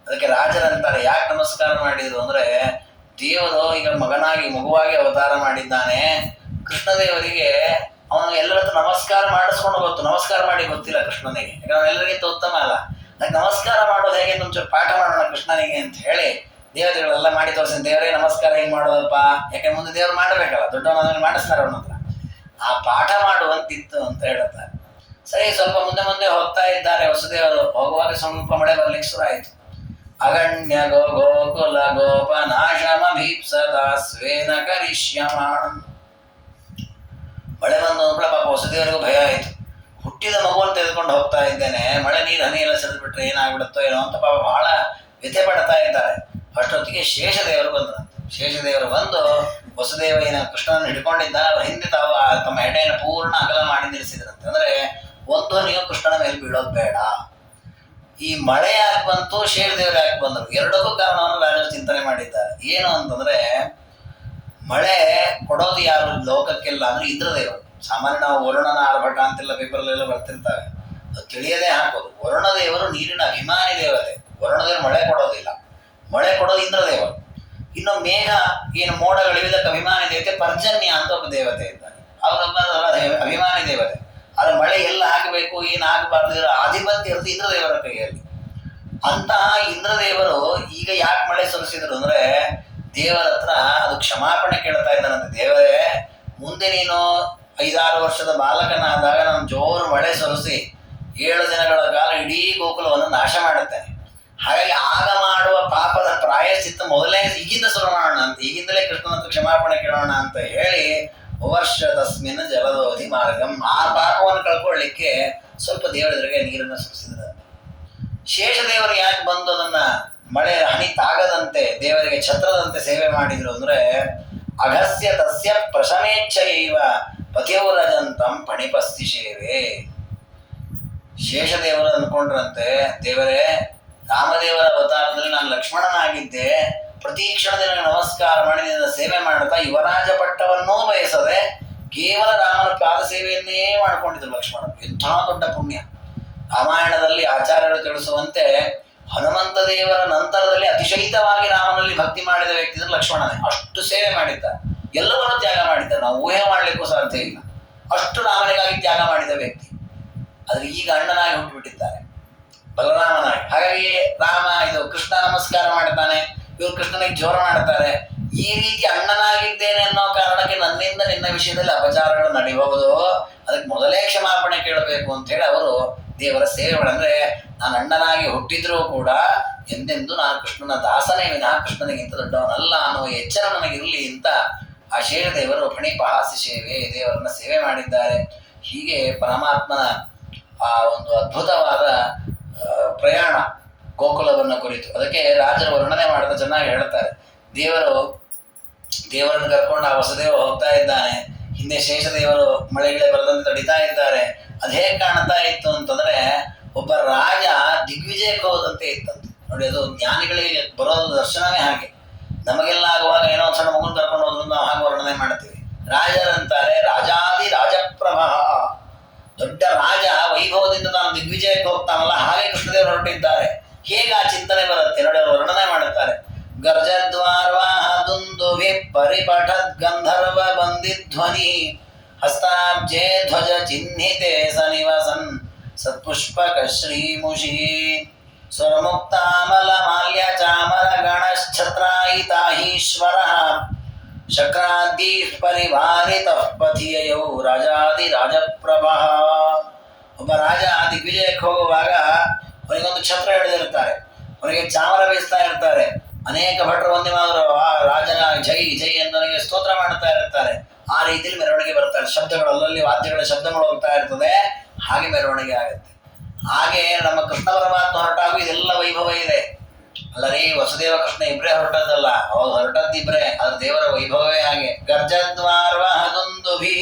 ಅದಕ್ಕೆ ರಾಜರಂತಾರೆ, ಯಾಕೆ ನಮಸ್ಕಾರ ಮಾಡಿದ್ರು ಅಂದ್ರೆ, ದೇವರು ಈಗ ಮಗುವಾಗಿ ಅವತಾರ ಮಾಡಿದ್ದಾನೆ. ಕೃಷ್ಣದೇವರಿಗೆ ಅವನು ಎಲ್ಲರ ಹತ್ರ ನಮಸ್ಕಾರ ಮಾಡಿಸ್ಕೊಂಡು ಗೊತ್ತು, ನಮಸ್ಕಾರ ಮಾಡಿ ಗೊತ್ತಿಲ್ಲ ಕೃಷ್ಣನಿಗೆ. ಯಾಕಂದ್ರೆ ಅವನೆಲ್ಲರಿಗಿಂತ ಉತ್ತಮ ಅಲ್ಲ. ಅದಕ್ಕೆ ನಮಸ್ಕಾರ ಮಾಡೋದು ಹೇಗೆ ಅಂತ ಒಂಚೂರು ಪಾಠ ಮಾಡೋಣ ಕೃಷ್ಣನಿಗೆ ಅಂತ ಹೇಳಿ ದೇವತೆಗಳೆಲ್ಲ ಮಾಡಿ ತೋರಿಸಿ, ದೇವರೇ ನಮಸ್ಕಾರ ಹೆಂಗ್ ಮಾಡೋದಪ್ಪ, ಯಾಕೆ ಮುಂದೆ ದೇವ್ರು ಮಾಡಬೇಕಲ್ಲ, ದೊಡ್ಡವನಾದ್ಮೇಲೆ ಮಾಡಿಸ್ತಾರೆ ಅವನ ಹತ್ರ. ಆ ಪಾಠ ಮಾಡುವಂತಿತ್ತು ಅಂತ ಹೇಳುತ್ತಾರೆ. ಸರಿ, ಸ್ವಲ್ಪ ಮುಂದೆ ಮುಂದೆ ಹೋಗ್ತಾ ಇದ್ದಾರೆ ವಸುದೇವರು. ಹೋಗುವಾಗ ಸ್ವಲ್ಪ ಮಳೆ ಬರ್ಲಿಕ್ಕೆ ಶುರು ಆಯ್ತು. ಅಗಣ್ಯ ಗೋಕುಲ ಗೋಪ ನಾಶಮಭೀಪ್ಸದ ಸ್ವೇನ ಕರಿಷ್ಯಮಾಣಂ. ಮಳೆ ಬಂದು ಪಾಪ ವಸುದೇವರಿಗೂ ಭಯ ಆಯಿತು. ಹುಟ್ಟಿದ ಮಗುವನ್ನು ತೆಗೆದುಕೊಂಡು ಹೋಗ್ತಾ ಇದ್ದೇನೆ, ಮಳೆ ನೀರು ಹನಿ ಎಲ್ಲ ಸರಿದ್ಬಿಟ್ರೆ ಏನಾಗ್ಬಿಡುತ್ತೋ ಏನೋ ಅಂತ ಪಾಪ ಬಹಳ ವ್ಯಥೆ ಪಡ್ತಾ ಇದ್ದಾರೆ. ಅಷ್ಟೊತ್ತಿಗೆ ಶೇಷದೇವರು ಬಂದರು. ಶೇಷದೇವರು ಬಂದು ವಸುದೇವ ಏನ ಕೃಷ್ಣನ ಹಿಡ್ಕೊಂಡಿದ್ದ, ಅವ್ರ ಹಿಂದೆ ತಾವು ತಮ್ಮ ಹೆಡೆಯನ್ನು ಪೂರ್ಣ ಅಗಲ ಮಾಡಿ ನಿಲ್ಲಿಸಿದ್ರಂತೆ. ಅಂದ್ರೆ ಒಂದು ಹನಿಯು ಕೃಷ್ಣನ ಮೇಲೆ ಬೀಳೋದು ಬೇಡ. ಈ ಮಳೆ ಯಾಕೆ ಬಂತು, ಶೇಷದೇವರು ಯಾಕೆ ಬಂದರು, ಎರಡಕ್ಕೂ ಕಾರಣವನ್ನು ರಾಜರು ಚಿಂತನೆ ಮಾಡಿದ್ದಾರೆ. ಏನು ಅಂತಂದ್ರೆ, ಮಳೆ ಕೊಡೋದು ಯಾರು ಲೋಕಕ್ಕೆಲ್ಲ ಅಂದ್ರೆ ಇಂದ್ರದೇವರು. ಸಾಮಾನ್ಯ ನಾವು ವರುಣನ ಆರ್ಭಟ ಅಂತೆಲ್ಲ ಪೇಪರ್ಲೆಲ್ಲ ಬರ್ತಿರ್ತಾರೆ, ಅದು ತಿಳಿಯದೇ ಹಾಕೋದು. ವರುಣದೇವರು ನೀರಿನ ಅಭಿಮಾನಿ ದೇವತೆ. ವರುಣದೇವರು ಮಳೆ ಕೊಡೋದಿಲ್ಲ, ಮಳೆ ಕೊಡೋದು ಇಂದ್ರದೇವರು. ಇನ್ನು ಮೇಘ ಏನು ಮೋಡಗಳಿದಕ್ಕೆ ಅಭಿಮಾನಿ ದೇವತೆ ಪರ್ಜನ್ಯ ಅಂತ ಒಬ್ಬ ದೇವತೆ ಇದ್ದಾನೆ, ಅವರೊಬ್ಬ ಅಭಿಮಾನಿ ದೇವತೆ. ಆದ್ರೆ ಮಳೆ ಎಲ್ಲ ಆಗಬೇಕು ಏನು ಆಗಬಾರ್ದು ಆಧಿಪತ್ಯ ಇರುತ್ತೆ ಇಂದ್ರದೇವರ ಕೈಯಲ್ಲಿ. ಅಂತಹ ಇಂದ್ರದೇವರು ಈಗ ಯಾಕೆ ಮಳೆ ಸುರಿಸಿದ್ರು ಅಂದ್ರೆ ದೇವರ ಹತ್ರ ಅದು ಕ್ಷಮಾಪಣೆ ಕೇಳ್ತಾ ಇದ್ದಾನಂತೆ. ದೇವರೇ, ಮುಂದೆ ನೀನು 5-6 ವರ್ಷದ ಬಾಲಕನಾದಾಗ ನಾನು ಜೋರು ಮಳೆ ಸುರಿಸಿ 7 ದಿನಗಳ ಕಾಲ ಇಡೀ ಗೋಕುಲವನ್ನು ನಾಶ ಮಾಡುತ್ತೇನೆ. ಹಾಗಾಗಿ ಆಗ ಮಾಡುವ ಪಾಪದ ಪ್ರಾಯಶ್ಚಿತ್ತ ಮೊದಲೇ ಈಗಿಂದ ಶುರು ಮಾಡೋಣ ಅಂತ, ಈಗಿಂದಲೇ ಕೃಷ್ಣನ ಕ್ಷಮಾಪಣೆ ಕೇಳೋಣ ಅಂತ ಹೇಳಿ ವರ್ಷ ತಸ್ಮಿನ್ ಜಲದೋಧಿ ಮಾರ್ಗಂ, ಆ ಪಾಪವನ್ನು ಕಳ್ಕೊಳ್ಳಿಕ್ಕೆ ಸ್ವಲ್ಪ ದೇವರೆದುರಿಗೆ ನೀರನ್ನು ಸುರಿಸಿದ್ರು. ಶೇಷದೇವರು ಯಾಕೆ ಬಂದು ಅದನ್ನ ಮಳೆ ಹನಿ ತಾಗದಂತೆ ದೇವರಿಗೆ ಛತ್ರದಂತೆ ಸೇವೆ ಮಾಡಿದ್ರು ಅಂದ್ರೆ ಅಗಸ್ಯ ತಸ್ಯ ಪ್ರಶಮೇಚ್ಛೈವ ಪತಿಯೌರಜಂತಂ ಪಣಿಪಸ್ತಿ ಸೇವೆ. ಶೇಷದೇವರು ಅಂದ್ಕೊಂಡ್ರಂತೆ, ದೇವರೇ, ರಾಮದೇವರ ಅವತಾರದಲ್ಲಿ ನಾನು ಲಕ್ಷ್ಮಣನಾಗಿದ್ದೆ, ಪ್ರತಿ ಕ್ಷಣದಲ್ಲಿ ನಮಸ್ಕಾರ ಮಾಡಿ ನಿನ್ನ ಸೇವೆ ಮಾಡ್ತಾ ಯುವರಾಜ ಪಟ್ಟವನ್ನೂ ಬಯಸದೆ ಕೇವಲ ರಾಮನ ಪಾದ ಸೇವೆಯನ್ನೇ ಮಾಡಿಕೊಂಡಿದ್ರು ಲಕ್ಷ್ಮಣ. ಎಂಥ ದೊಡ್ಡ ಪುಣ್ಯ! ರಾಮಾಯಣದಲ್ಲಿ ಆಚಾರ್ಯರು ತಿಳಿಸುವಂತೆ ಹನುಮಂತ ದೇವರ ನಂತರದಲ್ಲಿ ಅತಿಶಯಿತವಾಗಿ ರಾಮನಲ್ಲಿ ಭಕ್ತಿ ಮಾಡಿದ ವ್ಯಕ್ತಿ ಅಂದ್ರೆ ಲಕ್ಷ್ಮಣನೇ. ಅಷ್ಟು ಸೇವೆ ಮಾಡಿದ್ದ, ಎಲ್ಲವನ್ನೂ ತ್ಯಾಗ ಮಾಡಿದ್ದ, ನಾವು ಊಹೆ ಮಾಡಲಿಕ್ಕೂ ಸಾಧ್ಯ ಇಲ್ಲ. ಅಷ್ಟು ರಾಮನಿಗಾಗಿ ತ್ಯಾಗ ಮಾಡಿದ ವ್ಯಕ್ತಿ. ಆದ್ರೆ ಈಗ ಅಣ್ಣನಾಗಿ ಹುಟ್ಟುಬಿಟ್ಟಿದ್ದಾರೆ, ಬಲರಾಮನಾಗಿ. ಹಾಗಾಗಿ ರಾಮ ಕೃಷ್ಣ ನಮಸ್ಕಾರ ಮಾಡ್ತಾನೆ, ಇವರು ಕೃಷ್ಣನಿಗೆ ಜೋರ ಮಾಡ್ತಾರೆ. ಈ ರೀತಿ ಅಣ್ಣನಾಗಿದ್ದೇನೆ ಅನ್ನೋ ಕಾರಣಕ್ಕೆ ನನ್ನಿಂದ ನಿನ್ನ ವಿಷಯದಲ್ಲಿ ಅಪಚಾರಗಳು ನಡೆಯಬಹುದು, ಅದಕ್ಕೆ ಮೊದಲೇ ಕ್ಷಮಾಪಣೆ ಕೇಳಬೇಕು ಅಂತ ಹೇಳಿ ಅವರು ದೇವರ ಸೇವೆ ಅಂದ್ರೆ ನಾನು ಅಣ್ಣನಾಗಿ ಹುಟ್ಟಿದ್ರೂ ಕೂಡ ಎಂದೆಂದು ನಾನು ಕೃಷ್ಣನ ದಾಸನೇ ವಿನಃ ಕೃಷ್ಣನಿಗಿಂತ ದೊಡ್ಡವನಲ್ಲ ಅನ್ನುವ ಎಚ್ಚರ ನನಗಿರಲಿ ಅಂತ ಆ ಶೇಷದೇವರು ಫಣಿಪಹಾಸಿ ಸೇವೆ, ದೇವರನ್ನ ಸೇವೆ ಮಾಡಿದ್ದಾರೆ. ಹೀಗೆ ಪರಮಾತ್ಮನ ಆ ಒಂದು ಅದ್ಭುತವಾದ ಪ್ರಯಾಣ ಗೋಕುಲವನ್ನು ಕುರಿತು ಅದಕ್ಕೆ ರಾಜರು ವರ್ಣನೆ ಮಾಡ್ತಾ ಚೆನ್ನಾಗಿ ಹೇಳ್ತಾರೆ. ದೇವರನ್ನು ಕರ್ಕೊಂಡು ಆ ವಸುದೇವ ಹೋಗ್ತಾ ಇದ್ದಾನೆ, ಹಿಂದೆ ಶೇಷದೇವರು ಮಳೆಗಳೇ ಬರದಂತೆ ತಡಿತಾ ಇದ್ದಾರೆ. ಅದೇ ಕಾಣ್ತಾ ಇತ್ತು ಅಂತಂದ್ರೆ ಒಬ್ಬ ರಾಜ ದಿಗ್ವಿಜಯಕ್ಕೆ ಹೋದಂತೆ ಇತ್ತಂತೆ. ನೋಡಿ, ಅದು ಜ್ಞಾನಿಗಳಿಗೆ ಬರೋದು ದರ್ಶನವೇ ಹಾಗೆ. ನಮಗೆಲ್ಲ ಆಗುವಾಗ ಏನೋ ಒಂದು ಸಣ್ಣ ಮಗುನ್ ಕರ್ಕೊಂಡು ಹೋದ್ರು ನಾವು ಹಾಗೆ ವರ್ಣನೆ ಮಾಡ್ತೀವಿ. ರಾಜರಂತಾರೆ ರಾಜಾದಿ ರಾಜಪ್ರಭ, ದೊಡ್ಡ ರಾಜ ವೈಭವದಿಂದ ತಾನು ದಿಗ್ವಿಜಯಕ್ಕೆ ಹೋಗ್ತಾನಲ್ಲ, ಹಾಗೆ ಕೃಷ್ಣದೇವರು ಹೊರಟಿದ್ದಾರೆ. ಹೇಗೆ ಆ ಚಿಂತನೆ ಬರುತ್ತೆ ನೋಡಿ, ಅವರು ವರ್ಣನೆ ಮಾಡುತ್ತಾರೆ. ಗರ್ಜದ್ವಾರ್ವಾಹ ದುಂದುಭಿ ಪರಿಪಠದ್ ಗಂಧರ್ವ ಬಂದಿಧ್ವನಿ ಹಸ್ತಾಬ್ಜೆ ಧ್ವಜ ಚಿಹ್ನಿತೆ ಸನಿವಸನ್ ಸತ್ಪುಷ್ಪಕ ಶ್ರೀಮುಷಿ ಸ್ವರಮುಕ್ತಾಮಲ ಮಾಲ್ಯ ಚಾಮರ ಗಣಶ್ಛತ್ರಾಯಿತಾಹೀಶ್ವರ ಶಕ್ರಾದಿ ಪರಿವಾರಿತ ಪಥಿಯಯೌ ರಾಜಾದಿ ರಾಜಪ್ರಭ. ಒಬ್ಬ ರಾಜ ದಿಗ್ವಿಜಯಕ್ಕೆ ಹೋಗುವಾಗ ಅವನಿಗೊಂದು ಛತ್ರ ಹಿಡಿದಿರ್ತಾರೆ, ಅವನಿಗೆ ಚಾಮರ ಬೀಸ್ತಾ ಇರ್ತಾರೆ. ಅನೇಕ ಭಟ್ರು ಒಂದೇ ಮಾದ್ರು ಆ ರಾಜನ ಜೈ ಜೈ ಎಂದವನಿಗೆ ಸ್ತೋತ್ರ ಮಾಡ್ತಾ ಇರ್ತಾರೆ. ಆ ರೀತಿಯಲ್ಲಿ ಮೆರವಣಿಗೆ ಬರ್ತಾರೆ, ಶಬ್ದಗಳು ಅಲ್ಲಲ್ಲಿ ವಾದ್ಯಗಳ ಶಬ್ದಗಳು ಹೋಗ್ತಾ ಇರ್ತದೆ, ಹಾಗೆ ಮೆರವಣಿಗೆ ಆಗುತ್ತೆ. ಹಾಗೆ ನಮ್ಮ ಕೃಷ್ಣ ಪರಮಾತ್ಮ ಹೊರಟಾಗೂ ಇದೆಲ್ಲ ವೈಭವ ಇದೆ. ಅಲ್ಲರಿ, ವಸುದೇವ ಕೃಷ್ಣ ಇಬ್ರೇ ಹೊರಟದ್ದಲ್ಲ, ಅವ್ರು ಹೊರಟದ್ದಿಬ್ರೆ, ಅದ್ರ ದೇವರ ವೈಭವವೇ ಹಾಗೆ. ಗರ್ಜದ್ವಾರ್ವಹದುಂದುಭಿ,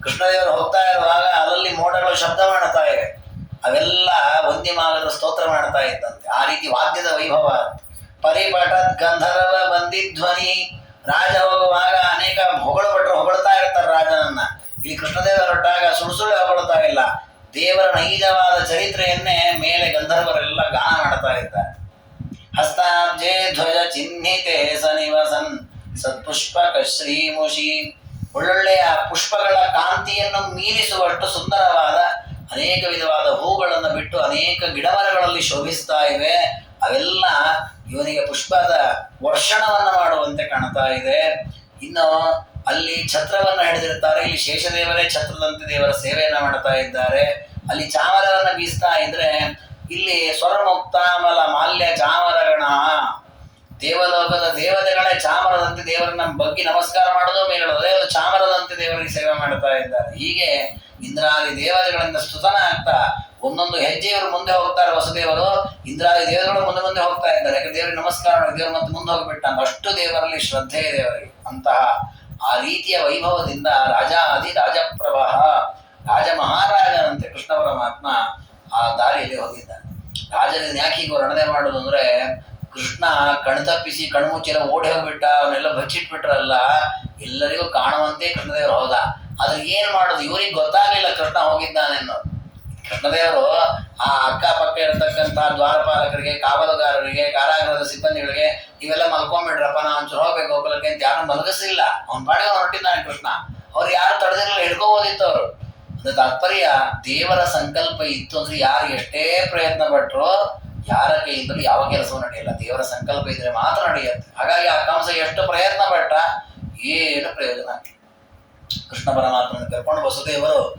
ಕೃಷ್ಣದೇವರು ಹೋಗ್ತಾ ಇರುವಾಗ ಅಲ್ಲಲ್ಲಿ ಮೋಡಗಳು ಶಬ್ದ ಮಾಡ್ತಾ ಇವೆ, ಅವೆಲ್ಲ ವಂದ್ಯಮಾಗಲು ಸ್ತೋತ್ರ ಮಾಡ್ತಾ ಇದ್ದಂತೆ. ಆ ರೀತಿ ವಾದ್ಯದ ವೈಭವ. ಪರಿಪಠದ್ ಗಂಧರ್ವ ಬಂದಿಧ್ವನಿ, ರಾಜ ಹೋಗುವಾಗ ಅನೇಕ ಹೊಗಳು ಭಟ್ರು ಹೊಗಳ್ತಾ ಇರ್ತಾರೆ ರಾಜನನ್ನ. ಇಲ್ಲಿ ಕೃಷ್ಣದೇವರು ಹೊರಟಾಗ ಸುಳ್ಳು ಹೊಗಳ್ತಾ ಇಲ್ಲ, ದೇವರ ನೈಜವಾದ ಚರಿತ್ರೆಯನ್ನೇ ಮೇಲೆ ಗಂಧರ್ವರೆಲ್ಲ ಗಾನ ಮಾಡ್ತಾ ಇದ್ದಾರೆ. ಹಸ್ತಾಬ್ಜೆ ಧ್ವಜ ಚಿಹ್ನಿತೆ ಸನಿವಸನ್ ಸತ್ಪುಷ್ಪಕ ಶ್ರೀಮುಷಿ, ಒಳ್ಳೊಳ್ಳೆಯ ಪುಷ್ಪಗಳ ಕಾಂತಿಯನ್ನು ಮೀರಿಸುವಷ್ಟು ಸುಂದರವಾದ ಅನೇಕ ವಿಧವಾದ ಹೂಗಳನ್ನು ಬಿಟ್ಟು ಅನೇಕ ಗಿಡಮರಗಳಲ್ಲಿ ಶೋಭಿಸ್ತಾ ಇವೆ. ಅವೆಲ್ಲ ಇವನಿಗೆ ಪುಷ್ಪದ ವರ್ಷಣವನ್ನು ಮಾಡುವಂತೆ ಕಾಣ್ತಾ ಇದೆ. ಇನ್ನು ಅಲ್ಲಿ ಛತ್ರವನ್ನು ಹಿಡಿದಿರ್ತಾರೆ, ಇಲ್ಲಿ ಶೇಷದೇವರೇ ಛತ್ರದಂತೆ ದೇವರ ಸೇವೆಯನ್ನ ಮಾಡ್ತಾ ಇದ್ದಾರೆ. ಅಲ್ಲಿ ಚಾಮರವನ್ನ ಬೀಸ್ತಾ ಇದ್ರೆ ಇಲ್ಲಿ ಸ್ವರಮುಕ್ತಾಮಲ ಮಾಲ್ಯ ಚಾಮರಗಣ, ದೇವಲೋಕದ ದೇವತೆಗಳೇ ಚಾಮರದಂತೆ ದೇವರನ್ನ ಬಗ್ಗೆ ನಮಸ್ಕಾರ ಮಾಡೋದು ಮೇಲೋದು, ಅದೇ ಚಾಮರದಂತೆ ದೇವರಿಗೆ ಸೇವೆ ಮಾಡ್ತಾ ಇದ್ದಾರೆ. ಹೀಗೆ ಇಂದ್ರಾದಿ ದೇವತೆಗಳಿಂದ ಸ್ತುತನ ಆಗ್ತಾ ಒಂದೊಂದು ಹೆಜ್ಜೆಯವರು ಮುಂದೆ ಹೋಗ್ತಾರೆ. ವಸುದೇವರು ಇಂದ್ರಾದಿ ದೇವರುಗಳು ಮುಂದೆ ಮುಂದೆ ಹೋಗ್ತಾ ಇದ್ದಾರೆ, ಯಾಕೆ ದೇವರಿಗೆ ನಮಸ್ಕಾರ ಮಾಡಿ ದೇವರು ಮತ್ತೆ ಮುಂದೆ ಹೋಗ್ಬಿಟ್ಟ ಅಂತ. ಅಷ್ಟು ದೇವರಲ್ಲಿ ಶ್ರದ್ಧೆ ಇದೆ ಅವರಿಗೆ. ಅಂತಹ ಆ ರೀತಿಯ ವೈಭವದಿಂದ ರಾಜಾದಿ ರಾಜಪ್ರವಾಹ, ರಾಜ ಮಹಾರಾಜನಂತೆ ಕೃಷ್ಣ ಪರಮಾತ್ಮ ಆ ದಾರಿಯಲ್ಲಿ ಹೋಗಿದ್ದಾನೆ. ರಾಜನ ಯಾಕೆ ಈಗ ವರ್ಣನೆ ಮಾಡೋದು ಅಂದ್ರೆ, ಕೃಷ್ಣ ಕಣ್ತಪ್ಪಿಸಿ ಕಣ್ಮುಚ್ಚಿರ ಓಡಿ ಹೋಗ್ಬಿಟ್ಟ, ಅವನ್ನೆಲ್ಲ ಬಚ್ಚಿಟ್ಬಿಟ್ರಲ್ಲ, ಎಲ್ಲರಿಗೂ ಕಾಣುವಂತೆ ಕೃಷ್ಣದೇವರು ಹೋದ. ಆದ್ರೆ ಏನ್ ಮಾಡೋದು, ಇವ್ರಿಗೆ ಗೊತ್ತಾಗ್ಲಿಲ್ಲ ಕೃಷ್ಣ ಹೋಗಿದ್ದಾನೆ ಅನ್ನೋದು. ಕೃಷ್ಣದೇವರು ಆ ಅಕ್ಕಪಕ್ಕ ಇರತಕ್ಕಂತ ದ್ವಾರಪಾಲಕರಿಗೆ, ಕಾವಲುಗಾರರಿಗೆ, ಕಾರಾಗೃಹದ ಸಿಬ್ಬಂದಿಗಳಿಗೆ ಇವೆಲ್ಲ ಮಲ್ಕೊಂಡ್ಬಿಟ್ರಪ್ಪ, ನಾವು ಒಂಚೂರು ಹೋಗ್ಬೇಕು ಗೋಕುಲಕ್ಕೆ ಅಂತ ಯಾರು ಮಲಗಿಸಿಲ್ಲ. ಅವ್ನ ಪಾಡಿಗೆ ಹೊರಟಿದ್ದಾನೆ ಕೃಷ್ಣ. ಅವ್ರು ಯಾರು ತಡೆದಿರಲಿಲ್ಲ, ಹಿಡ್ಕೋಬೋದಿತ್ತು ಅವರು. ಅದು ತಾತ್ಪರ್ಯ ದೇವರ ಸಂಕಲ್ಪ ಇತ್ತು ಅಂದ್ರೆ ಯಾರು ಎಷ್ಟೇ ಪ್ರಯತ್ನ ಪಟ್ಟರು ಯಾರ ಕೈಯಿಂದಲೂ ಯಾವ ಕೆಲಸವೂ ನಡೆಯಲ್ಲ, ದೇವರ ಸಂಕಲ್ಪ ಇದ್ರೆ ಮಾತ್ರ ನಡೆಯುತ್ತೆ. ಹಾಗಾಗಿ ಆ ಕಂಸ ಎಷ್ಟು ಪ್ರಯತ್ನ ಪಟ್ಟ, ಏನು ಪ್ರಯೋಜನ. ಕೃಷ್ಣ ಪರಮಾತ್ಮನ ಕರ್ಕೊಂಡು ವಸುದೇವರು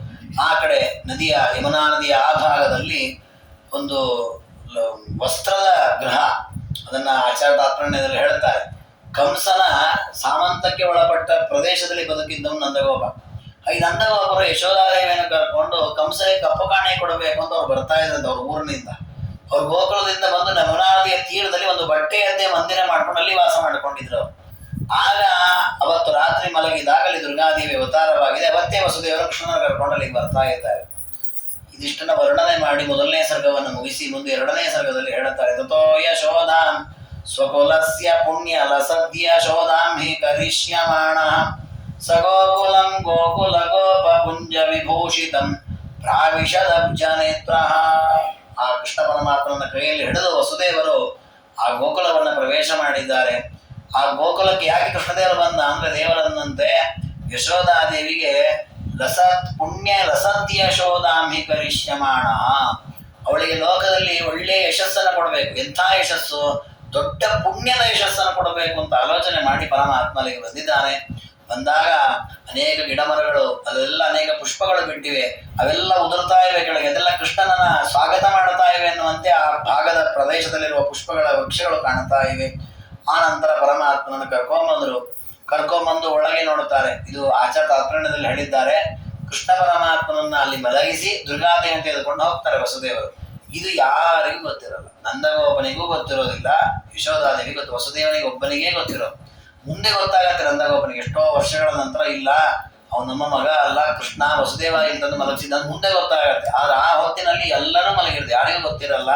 ಆ ಕಡೆ ನದಿಯ, ಯಮುನಾ ನದಿಯ ಆ ಭಾಗದಲ್ಲಿ ಒಂದು ವಸ್ತ್ರದ ಗೃಹ, ಅದನ್ನ ಆಚಾರ್ಯ ತಾತ್ಪರ್ಯದಲ್ಲಿ ಹೇಳ್ತಾರೆ. ಕಂಸನ ಸಾಮಂತಕ್ಕೆ ಒಳಪಟ್ಟ ಪ್ರದೇಶದಲ್ಲಿ ಬದುಕಿದ್ದವು ನಂದಗೋಪ. ಈ ನಂದಗೋಪರು ಯಶೋಧಾದೇವಿಯನ್ನು ಕರ್ಕೊಂಡು ಕಂಸನಿಗೆ ಕಪ್ಪು ಕಾಣೆ ಕೊಡಬೇಕು ಅಂತ ಅವ್ರು ಬರ್ತಾ ಇದ್ರಂತೆ ಅವ್ರ ಊರಿನಿಂದ. ಅವ್ರ ಗೋಕುಲದಿಂದ ಬಂದು ಯಮುನಾ ನದಿಯ ತೀರದಲ್ಲಿ ಒಂದು ಬಟ್ಟೆಯದ್ದೇ ಮಂದಿರ ಮಾಡ್ಕೊಂಡು ಅಲ್ಲಿ ವಾಸ ಮಾಡಿಕೊಂಡಿದ್ರು ಅವರು. ಆಗ ಅವತ್ತು ರಾತ್ರಿ ಮಲಗಿದಾಗಲಿ ದುರ್ಗಾದೇವಿ ಅವತಾರವಾಗಿದೆ. ಅವತ್ತೇ ವಸುದೇವರು ಕೃಷ್ಣನ ಕರ್ಕೊಂಡು ಅಲ್ಲಿಗೆ ಬರ್ತಾ ಇದ್ದಾರೆ. ಇದಿಷ್ಟನ್ನ ವರ್ಣನೆ ಮಾಡಿ ಮೊದಲನೇ ಸರ್ಗವನ್ನು ಮುಗಿಸಿ ಮುಂದೆ ಎರಡನೇ ಸರ್ಗದಲ್ಲಿ ಹೇಳುತ್ತಾರೆ. ತಥೋ ಯಶೋಧಾಂ ಸ್ವಕುಲಸ್ಯ ಪುಣ್ಯ ಲಸದ್ಯ ಶೋಧಾಂ ಹಿ ಕರಿಷ್ಯಮಾಣ ಸಗೋಕುಲಂ ಗೋಕುಲ ಗೋಪ ಪುಂಜ ವಿಭೂಷಿತಂ ಪ್ರಾವಿಶದಬ್ಜ ನೇತ್ರ. ಆ ಕೃಷ್ಣ ಪರಮಾತ್ಮನ ಕೈಯಲ್ಲಿ ಹಿಡಿದು ವಸುದೇವರು ಆ ಗೋಕುಲವನ್ನು ಪ್ರವೇಶ ಮಾಡಿದ್ದಾರೆ. ಆ ಗೋಕುಲಕ್ಕೆ ಯಾಕೆ ಕೃಷ್ಣದೇವರು ಬಂದ ಅಂದ್ರೆ, ದೇವರನ್ನಂತೆ ಯಶೋಧಾದೇವಿಗೆ ಪುಣ್ಯ ಲಸದ್ಯ ಶೋಧಾಂಹಿ ಕರಿಷ್ಯಮಾಣ, ಅವಳಿಗೆ ಲೋಕದಲ್ಲಿ ಒಳ್ಳೆಯ ಯಶಸ್ಸನ್ನು ಕೊಡಬೇಕು. ಎಂಥ ಯಶಸ್ಸು? ದೊಡ್ಡ ಪುಣ್ಯದ ಯಶಸ್ಸನ್ನು ಕೊಡಬೇಕು ಅಂತ ಆಲೋಚನೆ ಮಾಡಿ ಪರಮಾತ್ಮ ಅಲ್ಲಿಗೆ ಬಂದಿದ್ದಾನೆ. ಬಂದಾಗ ಅನೇಕ ಗಿಡ ಮರಗಳು, ಅದೆಲ್ಲ ಅನೇಕ ಪುಷ್ಪಗಳು ಬಿಟ್ಟಿವೆ, ಅವೆಲ್ಲ ಉದುರ್ತಾ ಇವೆ ಕೆಳಗೆ, ಅದೆಲ್ಲ ಕೃಷ್ಣನನ್ನ ಸ್ವಾಗತ ಮಾಡ್ತಾ ಇವೆ ಎನ್ನುವಂತೆ ಆ ಭಾಗದ ಪ್ರದೇಶದಲ್ಲಿರುವ ಪುಷ್ಪಗಳ ವೃಕ್ಷಗಳು ಕಾಣ್ತಾ ಇವೆ. ಆ ನಂತರ ಪರಮಾತ್ಮನನ್ನು ಕರ್ಕೊಂಬಂದು ಒಳಗೆ ನೋಡುತ್ತಾರೆ. ಇದು ಆಚಾರ್ಯ ತಾತ್ಪರ್ಯದಲ್ಲಿ ಹೇಳಿದ್ದಾರೆ. ಕೃಷ್ಣ ಪರಮಾತ್ಮನನ್ನ ಅಲ್ಲಿ ಮಲಗಿಸಿ ದುರ್ಗಾದೇವಿ ತೆಗೆದುಕೊಂಡು ಹೋಗ್ತಾರೆ ವಸುದೇವರು. ಇದು ಯಾರಿಗೂ ಗೊತ್ತಿರಲ್ಲ, ನಂದಗೋಪನಿಗೂ ಗೊತ್ತಿರೋದಿಲ್ಲ, ಯಶೋಧಾದೇವಿಗೆ ಗೊತ್ತು, ವಸುದೇವನಿಗೆ ಒಬ್ಬನಿಗೆ ಗೊತ್ತಿರೋದು. ಮುಂದೆ ಗೊತ್ತಾಗತ್ತೆ ನಂದಗೋಪನಿಗೆ, ಎಷ್ಟೋ ವರ್ಷಗಳ ನಂತರ, ಇಲ್ಲ ಅವನು ನಮ್ಮ ಮಗ ಅಲ್ಲ, ಕೃಷ್ಣ ವಸುದೇವ ಇಂತಂದು ಮಲಗಿಸಿದ ಮುಂದೆ ಗೊತ್ತಾಗತ್ತೆ. ಆದ್ರೆ ಆ ಹೊತ್ತಿನಲ್ಲಿ ಎಲ್ಲರೂ ಮಲಗಿರೋದು, ಯಾರಿಗೂ ಗೊತ್ತಿರಲ್ಲ.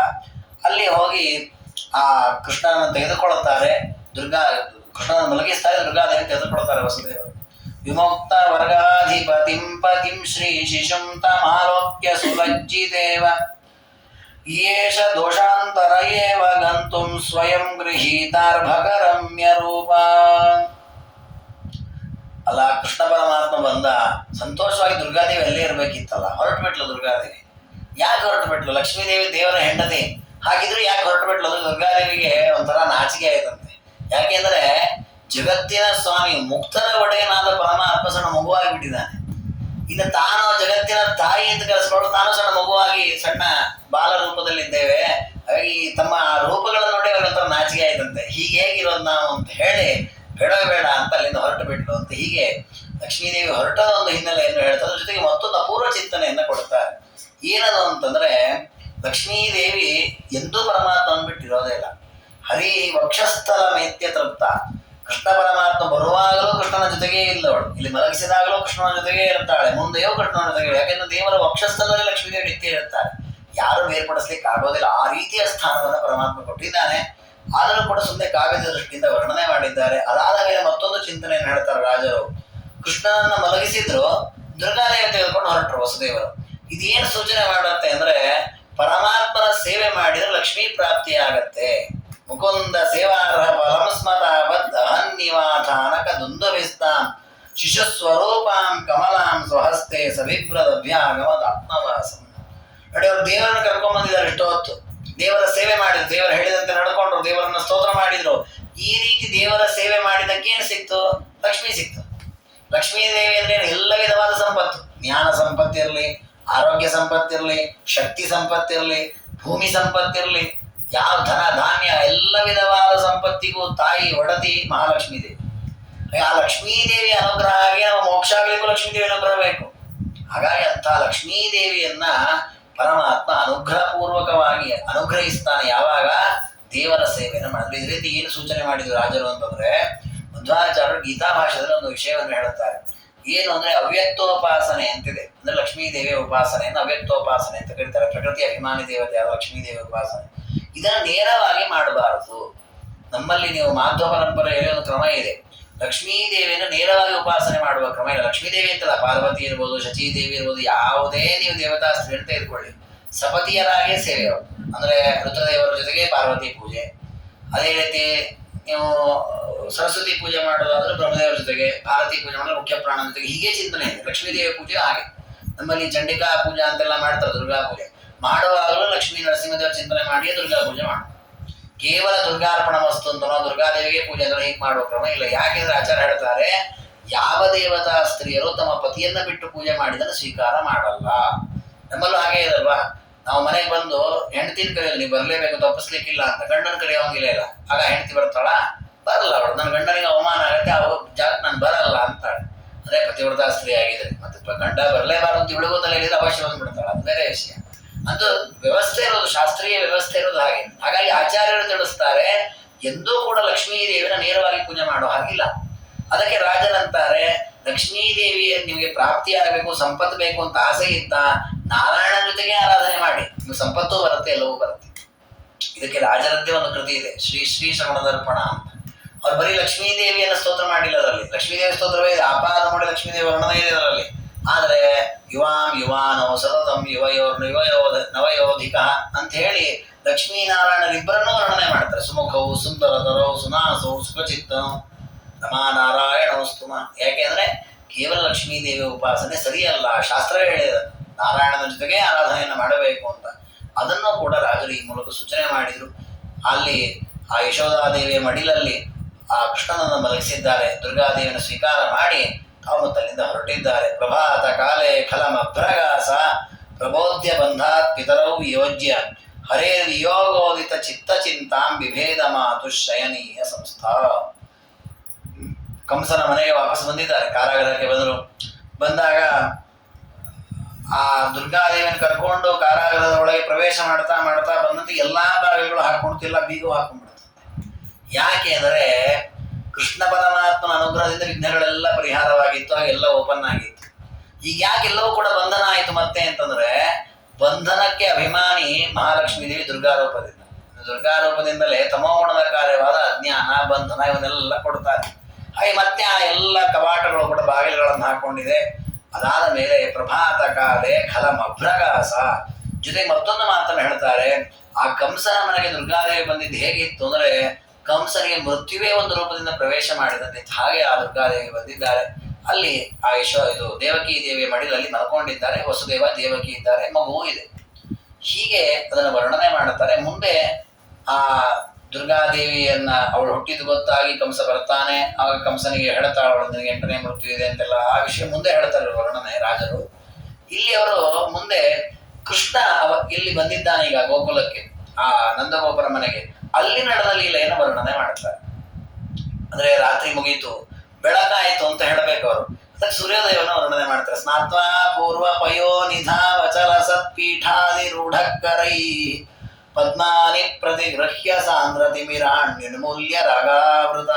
ಅಲ್ಲಿ ಹೋಗಿ ಆ ಕೃಷ್ಣನ ತೆಗೆದುಕೊಳ್ಳುತ್ತಾರೆ. ಕೃಷ್ಣನ ಮಲಗಿಸ್ತಾರೆ, ದುರ್ಗಾದೇವಿ ತೆಗೆದುಕೊಳ್ತಾರೆ ವಸುದೇವರು. ವಿಮುಕ್ತ ವರ್ಗಾಧಿಪತಿಂ ಪತಿಂ ಶ್ರೀ ಶಿಶುಂ ತಮಾಲೋಕ್ಯ ಸುಲಜ್ಜಿದೇವ ಯೇಷ ದೋಷಾಂತರ ಏವ ಗಂತುಂ ಸ್ವಯಂ ಗೃಹೀತಾರ್ಭಕರಮ್ಯ ರೂಪ. ಅಲ್ಲ, ಕೃಷ್ಣ ಪರಮಾತ್ಮ ಬಂದ, ಸಂತೋಷವಾಗಿ ದುರ್ಗಾದೇವಿ ಅಲ್ಲೇ ಇರ್ಬೇಕಿತ್ತಲ್ಲ, ಹೊರಟು ಬಿಟ್ಲು ದುರ್ಗಾದೇವಿ. ಯಾಕೆ ಹೊರಟು ಬಿಟ್ಲು? ಲಕ್ಷ್ಮೀದೇವಿ ದೇವರ ಹೆಂಡತಿ, ಹಾಗಿದ್ರು ಯಾಕೆ ಹೊರಟು ಬಿಟ್ಲು? ದುರ್ಗಾದೇವಿಗೆ ಒಂಥರ ನಾಚಿಕೆ ಆಯ್ತಂತೆ. ಯಾಕೆಂದ್ರೆ ಜಗತ್ತಿನ ಸ್ವಾಮಿ, ಮುಕ್ತರ ಒಡೆಯನಾದ ಪರಮಾತ್ಮ ಸಣ್ಣ ಮಗುವಾಗಿ ಬಿಟ್ಟಿದ್ದಾನೆ. ಇನ್ನು ತಾನು ಜಗತ್ತಿನ ತಾಯಿ ಅಂತ ಕರೆಸ್ಕೊಂಡು ತಾನು ಸಣ್ಣ ಮಗುವಾಗಿ ಸಣ್ಣ ಬಾಲ ರೂಪದಲ್ಲಿದ್ದೇವೆ. ಹಾಗಾಗಿ ತಮ್ಮ ರೂಪಗಳನ್ನು ನೋಡಿ ಅವ್ರಿಗೊಂಥರ ನಾಚಿಕೆ ಆಯ್ತಂತೆ. ಹೀಗೆ ಹೇಗಿರೋದು ನಾವು ಅಂತ ಹೇಳಿ ಬೇಡ ಅಂತ ಅಲ್ಲಿಂದ ಹೊರಟು ಬಿಟ್ಲು ಅಂತ. ಹೀಗೆ ಲಕ್ಷ್ಮೀದೇವಿ ಹೊರಟದ ಒಂದು ಹಿನ್ನೆಲೆಯನ್ನು ಹೇಳ್ತಾರೆ. ಅದ್ರ ಜೊತೆಗೆ ಮತ್ತೊಂದು ಅಪೂರ್ವ ಚಿಂತನೆಯನ್ನು ಕೊಡ್ತಾರೆ. ಏನದು ಅಂತಂದ್ರೆ, ಲಕ್ಷ್ಮೀದೇವಿ ಎಂದೂ ಪರಮಾತ್ಮನ ಬಿಟ್ಟಿರೋದೇ ಇಲ್ಲ. ಹರಿ ವಕ್ಷಸ್ಥಲ ಮೈತ್ಯ ತೃಪ್ತ. ಕೃಷ್ಣ ಪರಮಾತ್ಮ ಬರುವಾಗಲೂ ಕೃಷ್ಣನ ಜೊತೆಗೇ ಇಲ್ಲವಳು, ಇಲ್ಲಿ ಮಲಗಿಸಿದಾಗಲೂ ಕೃಷ್ಣನ ಜೊತೆಗೇ ಇರ್ತಾಳೆ, ಮುಂದೆಯೂ ಕೃಷ್ಣನ ಜೊತೆಗೆ. ಯಾಕೆಂದ್ರೆ ದೇವರ ವಕ್ಷಸ್ಥಲದಲ್ಲಿ ಲಕ್ಷ್ಮೀದೇವಿ ನಿತ್ಯ ಇರ್ತಾರೆ, ಯಾರು ಬೇರ್ಪಡಿಸ್ಲಿಕ್ಕೆ ಆಗೋದಿಲ್ಲ. ಆ ರೀತಿಯ ಸ್ಥಾನವನ್ನು ಪರಮಾತ್ಮ ಕೊಟ್ಟಿದ್ದಾನೆ. ಆದರೂ ಕೂಡ ಸುಮ್ಮನೆ ಕಾವ್ಯದ ದೃಷ್ಟಿಯಿಂದ ವರ್ಣನೆ ಮಾಡಿದ್ದಾರೆ. ಅದಾದ ಮೇಲೆ ಮತ್ತೊಂದು ಚಿಂತನೆಯನ್ನು ಹೇಳ್ತಾರೆ ರಾಜರು. ಕೃಷ್ಣನನ್ನ ಮಲಗಿಸಿದ್ರು, ದುರ್ಗಾದೇವಿ ತೆಗೆದುಕೊಂಡು ಹೊರಟರು ವಸುದೇವರು. ಇದೇನು ಸೂಚನೆ ಮಾಡುತ್ತೆ ಅಂದ್ರೆ, ಪರಮಾತ್ಮನ ಸೇವೆ ಮಾಡಿದ್ರೆ ಲಕ್ಷ್ಮೀ ಪ್ರಾಪ್ತಿ ಆಗತ್ತೆ. ಮುಕುಂದ ಸೇವಾರ್ಹ ಫಲಂಸ್ಮತಾವದ್ ಅಹನ್ನಿವಾಥಾನಕ ದುಂದುವಿಸ್ತಾಂ ಶಿಶು ಸ್ವರೂಪಾಂ ಕಮಲಾಂ ಸ್ವಹಸ್ತೆ ಸವಿಭ್ರದಭ್ಯಾಗಮದ ಆತ್ಮವಾಸಂ. ನೋಡಿ, ಅವರು ದೇವರನ್ನು ಕರ್ಕೊಂಡ್ ಬಂದಿದ್ದಾರೆ. ಇಷ್ಟು ಹೊತ್ತು ದೇವರ ಸೇವೆ ಮಾಡಿದ್ರು, ದೇವರು ಹೇಳಿದಂತೆ ನಡ್ಕೊಂಡ್ರು, ದೇವರನ್ನ ಸ್ತೋತ್ರ ಮಾಡಿದ್ರು. ಈ ರೀತಿ ದೇವರ ಸೇವೆ ಮಾಡಿದಕ್ಕೆ ಏನು ಸಿಕ್ತು? ಲಕ್ಷ್ಮಿ ಸಿಕ್ತು. ಲಕ್ಷ್ಮೀ ದೇವಿ ಅಂದ್ರೆ ಎಲ್ಲ ವಿಧವಾದ ಸಂಪತ್ತು, ಜ್ಞಾನ ಸಂಪತ್ತಿರಲಿ, ಆರೋಗ್ಯ ಸಂಪತ್ತಿರಲಿ, ಶಕ್ತಿ ಸಂಪತ್ತಿರಲಿ, ಭೂಮಿ ಸಂಪತ್ತಿರಲಿ, ಯಾವ ಧನ ಧಾನ್ಯ, ಎಲ್ಲ ವಿಧವಾದ ಸಂಪತ್ತಿಗೂ ತಾಯಿ ಒಡತಿ ಮಹಾಲಕ್ಷ್ಮೀ ದೇವಿ. ಆ ಲಕ್ಷ್ಮೀದೇವಿ ಅನುಗ್ರಹ ಆಗಿ ನಾವು ಮೋಕ್ಷ ಆಗ್ಲಿಕ್ಕೂ ಲಕ್ಷ್ಮೀದೇವಿ ಅನುಗ್ರಹ ಬೇಕು. ಹಾಗಾಗಿ ಅಂತ ಲಕ್ಷ್ಮೀದೇವಿಯನ್ನ ಪರಮಾತ್ಮ ಅನುಗ್ರಹ ಪೂರ್ವಕವಾಗಿ ಅನುಗ್ರಹಿಸ್ತಾನೆ. ಯಾವಾಗ? ದೇವರ ಸೇವೆಯನ್ನು ಮಾಡಿದ್ರೆ. ಇದರಿಂದ ಏನು ಸೂಚನೆ ಮಾಡಿದ್ರು ರಾಜರು ಅಂತಂದ್ರೆ, ಮಧ್ವಾಚಾರ್ಯರು ಗೀತಾ ಭಾಷೆಯಲ್ಲಿ ಒಂದು ವಿಷಯವನ್ನು ಹೇಳುತ್ತಾರೆ. ಏನು ಅಂದ್ರೆ, ಅವ್ಯಕ್ತೋಪಾಸನೆ ಅಂತಿದೆ. ಅಂದ್ರೆ ಲಕ್ಷ್ಮೀ ದೇವಿಯ ಉಪಾಸನೆಯನ್ನು ಅವ್ಯಕ್ತೋಪಾಸನೆ ಅಂತ ಕರೀತಾರೆ. ಪ್ರಕೃತಿ ಅಭಿಮಾನಿ ದೇವತೆ ಆದ ಲಕ್ಷ್ಮೀ ದೇವಿಯ ಉಪಾಸನೆ. ಇದನ್ನು ನೇರವಾಗಿ ಮಾಡಬಾರದು. ನಮ್ಮಲ್ಲಿ ನೀವು ಮಾಧ್ವ ಪರಂಪರೆಯಲ್ಲಿ ಒಂದು ಕ್ರಮ ಇದೆ. ಲಕ್ಷ್ಮೀ ದೇವಿಯನ್ನು ನೇರವಾಗಿ ಉಪಾಸನೆ ಮಾಡುವ ಕ್ರಮ ಇಲ್ಲ. ಲಕ್ಷ್ಮೀ ದೇವಿ ಅಂತಲ್ಲ, ಪಾರ್ವತಿ ಇರ್ಬೋದು, ಶಚೀದೇವಿ ಇರ್ಬೋದು, ಯಾವುದೇ ನೀವು ದೇವತಾ ಸ್ತ್ರೀಯನ್ನು ತೆಗೆದುಕೊಳ್ಳಿ, ಸಪತಿಯರಾಗಿಯೇ ಸೇವೆ. ಅಂದ್ರೆ ರುದ್ರದೇವರ ಜೊತೆಗೆ ಪಾರ್ವತಿ ಪೂಜೆ, ಅದೇ ರೀತಿ ನೀವು ಸರಸ್ವತಿ ಪೂಜೆ ಮಾಡೋದಾದ್ರೆ ಬ್ರಹ್ಮದೇವರ ಜೊತೆಗೆ, ಭಾರತಿ ಪೂಜೆ ಮಾಡಿದ್ರೆ ಮುಖ್ಯ ಪ್ರಾಣ ಜೊತೆಗೆ, ಹೀಗೆ ಚಿಂತನೆ ಇದೆ. ಲಕ್ಷ್ಮೀ ದೇವಿ ಪೂಜೆ ಹಾಗೆ. ನಮ್ಮಲ್ಲಿ ಚಂಡಿಕಾ ಪೂಜಾ ಅಂತೆಲ್ಲ ಮಾಡ್ತಾರೆ, ದುರ್ಗಾ ಪೂಜೆ. ಮಾಡುವಾಗಲೂ ಲಕ್ಷ್ಮೀ ನರಸಿಂಹದೇವರ ಚಿಂತನೆ ಮಾಡಿಯೇ ದುರ್ಗಾ ಪೂಜೆ ಮಾಡ್ತಾರೆ. ಕೇವಲ ದುರ್ಗಾರ್ಪಣ ವಸ್ತು ಅಂತನೋ ದುರ್ಗಾದೇವಿಗೆ ಪೂಜೆ ಅಂದ್ರೆ ಹೀಗೆ ಮಾಡುವ ಕ್ರಮ ಇಲ್ಲ. ಯಾಕೆಂದ್ರೆ ಆಚಾರ್ಯ ಹೇಳ್ತಾರೆ, ಯಾವ ದೇವತಾ ಸ್ತ್ರೀಯರು ತಮ್ಮ ಪತಿಯನ್ನ ಬಿಟ್ಟು ಪೂಜೆ ಮಾಡಿದನ್ನು ಸ್ವೀಕಾರ ಮಾಡಲ್ಲ. ನಮ್ಮಲ್ಲೂ ಹಾಗೆ ಇರಲ್ವಾ, ನಾವು ಮನೆಗೆ ಬಂದು ಹೆಂಡತಿನ ಕರೆಯೋದು, ನೀವು ಬರಲೇಬೇಕು, ತಪ್ಪಿಸ್ಲಿಕ್ಕಿಲ್ಲ ಅಂತ. ಗಂಡನ ಕರೆಯೋಂಗಿಲ್ಲ ಇಲ್ಲ. ಆಗ ಹೆಂಡತಿ ಬರ್ತಾಳ, ಬರಲ್ಲ ಅವಳು, ನನ್ನ ಗಂಡನಿಗೆ ಅವಮಾನ ಆಗುತ್ತೆ, ಅವ್ರ ಜಾಗ ನಾನು ಬರಲ್ಲ ಅಂತಾಳೆ. ಅಂದ್ರೆ ಪತಿವ್ರತಾ ಸ್ತ್ರೀ ಆಗಿದೆ. ಮತ್ತೆ ಗಂಡ ಬರಲೇಬಾರದು ಅಂತ ಇವಳಿಗೋದಲ್ಲಿ ಹೇಳಿದ್ರೆ ಅವಶ್ಯ ಬಂದ್ಬಿಡ್ತಾಳೆ, ಅದು ಬೇರೆ ವಿಷಯ. ಅಂತೂ ವ್ಯವಸ್ಥೆ ಇರೋದು, ಶಾಸ್ತ್ರೀಯ ವ್ಯವಸ್ಥೆ ಇರೋದು ಹಾಗೆ. ಹಾಗಾಗಿ ಆಚಾರ್ಯರು ತಿಳಿಸ್ತಾರೆ, ಎಂದೂ ಕೂಡ ಲಕ್ಷ್ಮೀ ದೇವಿನ ನೇರವಾಗಿ ಪೂಜೆ ಮಾಡೋ ಹಾಗಿಲ್ಲ. ಅದಕ್ಕೆ ರಾಜರಂತಾರೆ, ಲಕ್ಷ್ಮೀ ದೇವಿಯ ನಿಮಗೆ ಪ್ರಾಪ್ತಿಯಾಗಬೇಕು, ಸಂಪತ್ತು ಬೇಕು ಅಂತ ಆಸೆ ಇತ್ತ, ನಾರಾಯಣನ ಜೊತೆಗೆ ಆರಾಧನೆ ಮಾಡಿ, ನಿಮ್ಗೆ ಸಂಪತ್ತು ಬರುತ್ತೆ, ಎಲ್ಲವೂ ಬರುತ್ತೆ. ಇದಕ್ಕೆ ರಾಜರದ್ದೇ ಒಂದು ಕೃತಿ ಇದೆ, ಶ್ರೀ ಶ್ರೀ ಶ್ರವಣದರ್ಪಣ ಅಂತ. ಅವ್ರು ಬರೀ ಲಕ್ಷ್ಮೀ ದೇವಿಯನ್ನು ಸ್ತೋತ್ರ ಮಾಡಿಲ್ಲ ಅದರಲ್ಲಿ. ಲಕ್ಷ್ಮೀ ದೇವಿ ಸ್ತೋತ್ರವೇ ಇದೆ, ಅಪಾದ ಮಾಡಿ ಲಕ್ಷ್ಮೀ ದೇವಿ ವರ್ಣನ ಇದೆ ಅದರಲ್ಲಿ. ಆದರೆ ಯುವಾನೋ ಸತತಂ ನವಯೋಧಿಕ ಅಂತ ಹೇಳಿ ಲಕ್ಷ್ಮೀನಾರಾಯಣರಿಬ್ಬರನ್ನೂ ವರ್ಣನೆ ಮಾಡ್ತಾರೆ. ಸುಮುಖವು ಸುಂದರತರವು ಸುನಾಸವು ಸುಖಚಿತ್ತನು ನಮಾ ನಾರಾಯಣಸ್ತುಮ. ಯಾಕೆಂದ್ರೆ ಕೇವಲ ಲಕ್ಷ್ಮೀ ದೇವಿಯ ಉಪಾಸನೆ ಸರಿಯಲ್ಲ, ಶಾಸ್ತ್ರ ಹೇಳಿದ ನಾರಾಯಣನ ಜೊತೆಗೆ ಆರಾಧನೆಯನ್ನು ಮಾಡಬೇಕು ಅಂತ. ಅದನ್ನು ಕೂಡ ರಾಜರು ಈ ಮೂಲಕ ಸೂಚನೆ ಮಾಡಿದರು. ಅಲ್ಲಿ ಆ ಯಶೋಧಾದೇವಿಯ ಮಡಿಲಲ್ಲಿ ಆ ಕೃಷ್ಣನನ್ನು ಮಲಗಿಸಿದ್ದಾರೆ. ದುರ್ಗಾದೇವಿಯನ್ನು ಸ್ವೀಕಾರ ಮಾಡಿ ತಾವು ತಲ್ಲಿಂದ ಹೊರಟಿದ್ದಾರೆ. ಪ್ರಭಾತ ಕಾಲೇ ಖಲಮಭ್ರಗಾಸ ಪ್ರಬೋಧ್ಯ ಬಂಧಾತ್ ಪಿತರೌ ಯೋಜ್ಯ ಹರೇ ವಿಯೋಗೋದಿತ ಚಿತ್ತ ಚಿಂತಾಂ ವಿಭೇದ ಮಾತು ಶಯನೀಯ ಸಂಸ್ಥಾ. ಕಂಸನ ಮನೆಗೆ ವಾಪಸ್ ಬಂದಿದ್ದಾರೆ, ಕಾರಾಗೃಹಕ್ಕೆ ಬಂದರು. ಬಂದಾಗ ಆ ದುರ್ಗಾದೇವಿಯನ್ನು ಕರ್ಕೊಂಡು ಕಾರಾಗೃಹದ ಒಳಗೆ ಪ್ರವೇಶ ಮಾಡ್ತಾ ಮಾಡ್ತಾ ಬಂದಂತೆ ಎಲ್ಲಾ ಬಾಗಿಲುಗಳು ಹಾಕೊಂಡ್ತಿಲ್ಲ, ಬೀಗ ಹಾಕೊಂಡ್ಬಿಡ್ತಾರೆ. ಯಾಕೆ ಅಂದರೆ ಕೃಷ್ಣ ಪರಮಾತ್ಮನ ಅನುಗ್ರಹದಿಂದ ವಿಘ್ನಗಳೆಲ್ಲ ಪರಿಹಾರವಾಗಿತ್ತು, ಹಾಗೆಲ್ಲ ಓಪನ್ ಆಗಿತ್ತು. ಈಗ ಯಾಕೆ ಎಲ್ಲವೂ ಕೂಡ ಬಂಧನ ಆಯಿತು ಮತ್ತೆ ಅಂತಂದ್ರೆ, ಬಂಧನಕ್ಕೆ ಅಭಿಮಾನಿ ಮಹಾಲಕ್ಷ್ಮೀ ದೇವಿ ದುರ್ಗಾರೂಪದಿಂದ. ದುರ್ಗಾರೂಪದಿಂದಲೇ ತಮೋಗುಣದ ಕಾರ್ಯವಾದ ಅಜ್ಞಾನ, ಬಂಧನ ಇವನ್ನೆಲ್ಲ ಕೊಡ್ತಾರೆ. ಹಾಗೆ ಮತ್ತೆ ಆ ಎಲ್ಲ ಕವಾಟಗಳು ಕೂಡ ಬಾಗಿಲುಗಳನ್ನು ಹಾಕೊಂಡಿದೆ. ಅದಾದ ಮೇಲೆ ಪ್ರಭಾತ ಕಾಲೇ ಖಲಮಭ್ರಗಾಸ. ಜೊತೆಗೆ ಮತ್ತೊಂದು ಮಾತನ್ನು ಹೇಳ್ತಾರೆ, ಆ ಕಂಸನ ಮನೆಗೆ ದುರ್ಗಾದೇವಿ ಬಂದಿದ್ದು ಹೇಗಿತ್ತು ಅಂದ್ರೆ, ಕಂಸನಿಗೆ ಮೃತ್ಯುವೇ ಒಂದು ರೂಪದಿಂದ ಪ್ರವೇಶ ಮಾಡಿದಂತೆ ಹಾಗೆ ಆ ದುರ್ಗಾದೇವಿ ಬಂದಿದ್ದಾರೆ. ಅಲ್ಲಿ ಆ ಇದು ದೇವಕಿ ದೇವಿಯ ಮಡಿಲಲ್ಲಿ ಮಲ್ಕೊಂಡಿದ್ದಾರೆ. ವಸುದೇವ ದೇವಕಿ ಇದ್ದಾರೆ, ಮಗುವೂ ಇದೆ. ಹೀಗೆ ಅದನ್ನು ವರ್ಣನೆ ಮಾಡುತ್ತಾರೆ. ಮುಂದೆ ಆ ದುರ್ಗಾದೇವಿಯನ್ನ ಅವಳು ಹುಟ್ಟಿದ್ದು ಗೊತ್ತಾಗಿ ಕಂಸ ಬರ್ತಾನೆ. ಆಗ ಕಂಸನಿಗೆ ಹೇಳ್ತಾಳೆ, ಅವಳು ನಿನಗೆ 8ನೇ ಮೃತ್ಯು ಇದೆ ಅಂತೆಲ್ಲ ಆ ವಿಷಯ ಮುಂದೆ ಹೇಳ್ತಾರೆ ವರ್ಣನೆ ರಾಜರು. ಇಲ್ಲಿ ಅವರು ಮುಂದೆ ಕೃಷ್ಣ ಇಲ್ಲಿ ಬಂದಿದ್ದಾನೆ ಈಗ ಗೋಕುಲಕ್ಕೆ, ಆ ನಂದಗೋಪರ ಮನೆಗೆ, ಅಲ್ಲಿ ನಡೆದ ಲೀಲೆಯನ್ನು ವರ್ಣನೆ ಮಾಡ್ತಾರೆ. ಅಂದ್ರೆ ರಾತ್ರಿ ಮುಗೀತು, ಬೆಳಕಾಯಿತು ಅಂತ ಹೇಳಬೇಕು ಅವರು. ಅದಕ್ಕೆ ಸೂರ್ಯೋದಯವನ್ನು ವರ್ಣನೆ ಮಾಡ್ತಾರೆ. ಸ್ನಾತ್ವಾ ಪೂರ್ವ ಪಯೋ ನಿಧಾ ವಚಲ ಸತ್ಪೀಠಾದಿ ರೂಢಕರೈ ಪದ್ಮಾನಿ ಪ್ರತಿಗೃಹ್ಯ ಸಾಂದ್ರತಿಮಿರಾಣ್ ನಿರ್ಮೂಲ್ಯ ರಾಗಾವೃತ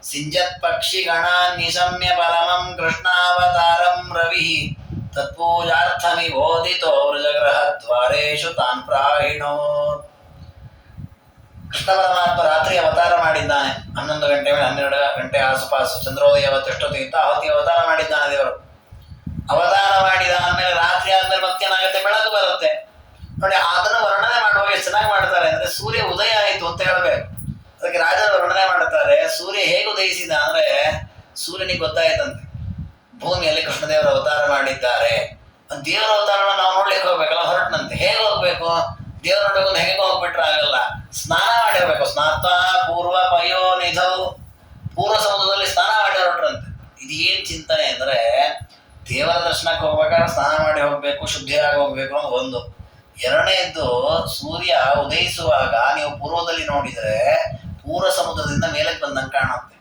ಸಿಂಜತ್ ಪಕ್ಷಿಗಣ ನಿಶಮ್ಯ ಪರಮಂ ಕೃಷ್ಣಾವತಾರಂ ರವಿ ತತ್ಪೂಜಾರ್ಥಮಿಬೋಧಿತೋ ವೃಜಗ್ರಹ ದ್ವಾರೇಶು ತಾನ್ ಪ್ರಾಹಿಣೋ. ಕೃಷ್ಣ ಪರಮಾತ್ಮ ರಾತ್ರಿ ಅವತಾರ ಮಾಡಿದ್ದಾನೆ. 11 ಗಂಟೆ ಮೇಲೆ 12 ಗಂಟೆ ಆಸುಪಾಸು ಚಂದ್ರೋದಯ ಎಷ್ಟೊತ್ತಿಗಿಂತ ಅವತ್ತಿ ಅವತಾರ ಮಾಡಿದ್ದಾನೆ ದೇವರು. ಅವತಾರ ಮಾಡಿದ ಆದ್ಮೇಲೆ ರಾತ್ರಿ ಆದ್ಮೇಲೆ ಮತ್ತೇನಾಗುತ್ತೆ, ಬೆಳಕು ಬರುತ್ತೆ ನೋಡಿ. ಅದನ್ನು ವರ್ಣನೆ ಮಾಡುವಾಗ ಎಷ್ಟು ಚೆನ್ನಾಗಿ ಮಾಡ್ತಾರೆ ಅಂದ್ರೆ, ಸೂರ್ಯ ಉದಯ ಆಯಿತು ಅಂತ ಹೇಳ್ಬೇಕು. ಅದಕ್ಕೆ ರಾಜರು ವರ್ಣನೆ ಮಾಡ್ತಾರೆ, ಸೂರ್ಯ ಹೇಗೆ ಉದಯಿಸಿದ ಅಂದ್ರೆ, ಸೂರ್ಯನಿಗೆ ಗೊತ್ತಾಯ್ತಂತೆ ಭೂಮಿಯಲ್ಲಿ ಕೃಷ್ಣದೇವರ ಅವತಾರ ಮಾಡಿದ್ದಾರೆ. ದೇವರ ಅವತಾರವನ್ನು ನಾವು ನೋಡ್ಲಿಕ್ಕೆ ಹೋಗ್ಬೇಕಲ್ಲ, ಹೊರಟನಂತೆ. ಹೇಗೆ ಹೋಗ್ಬೇಕು, ದೇವರ ನೋಡೋದು ಹೇಗೆ ಹೋಗ್ಬಿಟ್ರೆ ಆಗಲ್ಲ, ಸ್ನಾನ ಮಾಡಿ ಹೋಗ್ಬೇಕು. ಸ್ನಾತ್ವಾ ಪೂರ್ವ ಪಯೋ ನಿಧವು, ಪೂರ್ವ ಸಮುದ್ರದಲ್ಲಿ ಸ್ನಾನ ಮಾಡಿ ಹೊರಟ್ರಂತೆ. ಇದು ಏನ್ ಚಿಂತನೆ ಅಂದ್ರೆ, ದೇವರ ದರ್ಶನಕ್ಕೆ ಹೋಗ್ಬೇಕಾದ್ರೆ ಸ್ನಾನ ಮಾಡಿ ಹೋಗ್ಬೇಕು, ಶುದ್ಧಿಯಾಗಿ ಹೋಗ್ಬೇಕು ಅನ್ನೋದು ಒಂದು. ಎರಡನೇದ್ದು, ಸೂರ್ಯ ಉದಯಿಸುವಾಗ ನೀವು ಪೂರ್ವದಲ್ಲಿ ನೋಡಿದ್ರೆ ಪೂರ್ವ ಸಮುದ್ರದಿಂದ ಮೇಲಕ್ಕೆ ಬಂದಂಗೆ ಕಾಣುತ್ತೆ.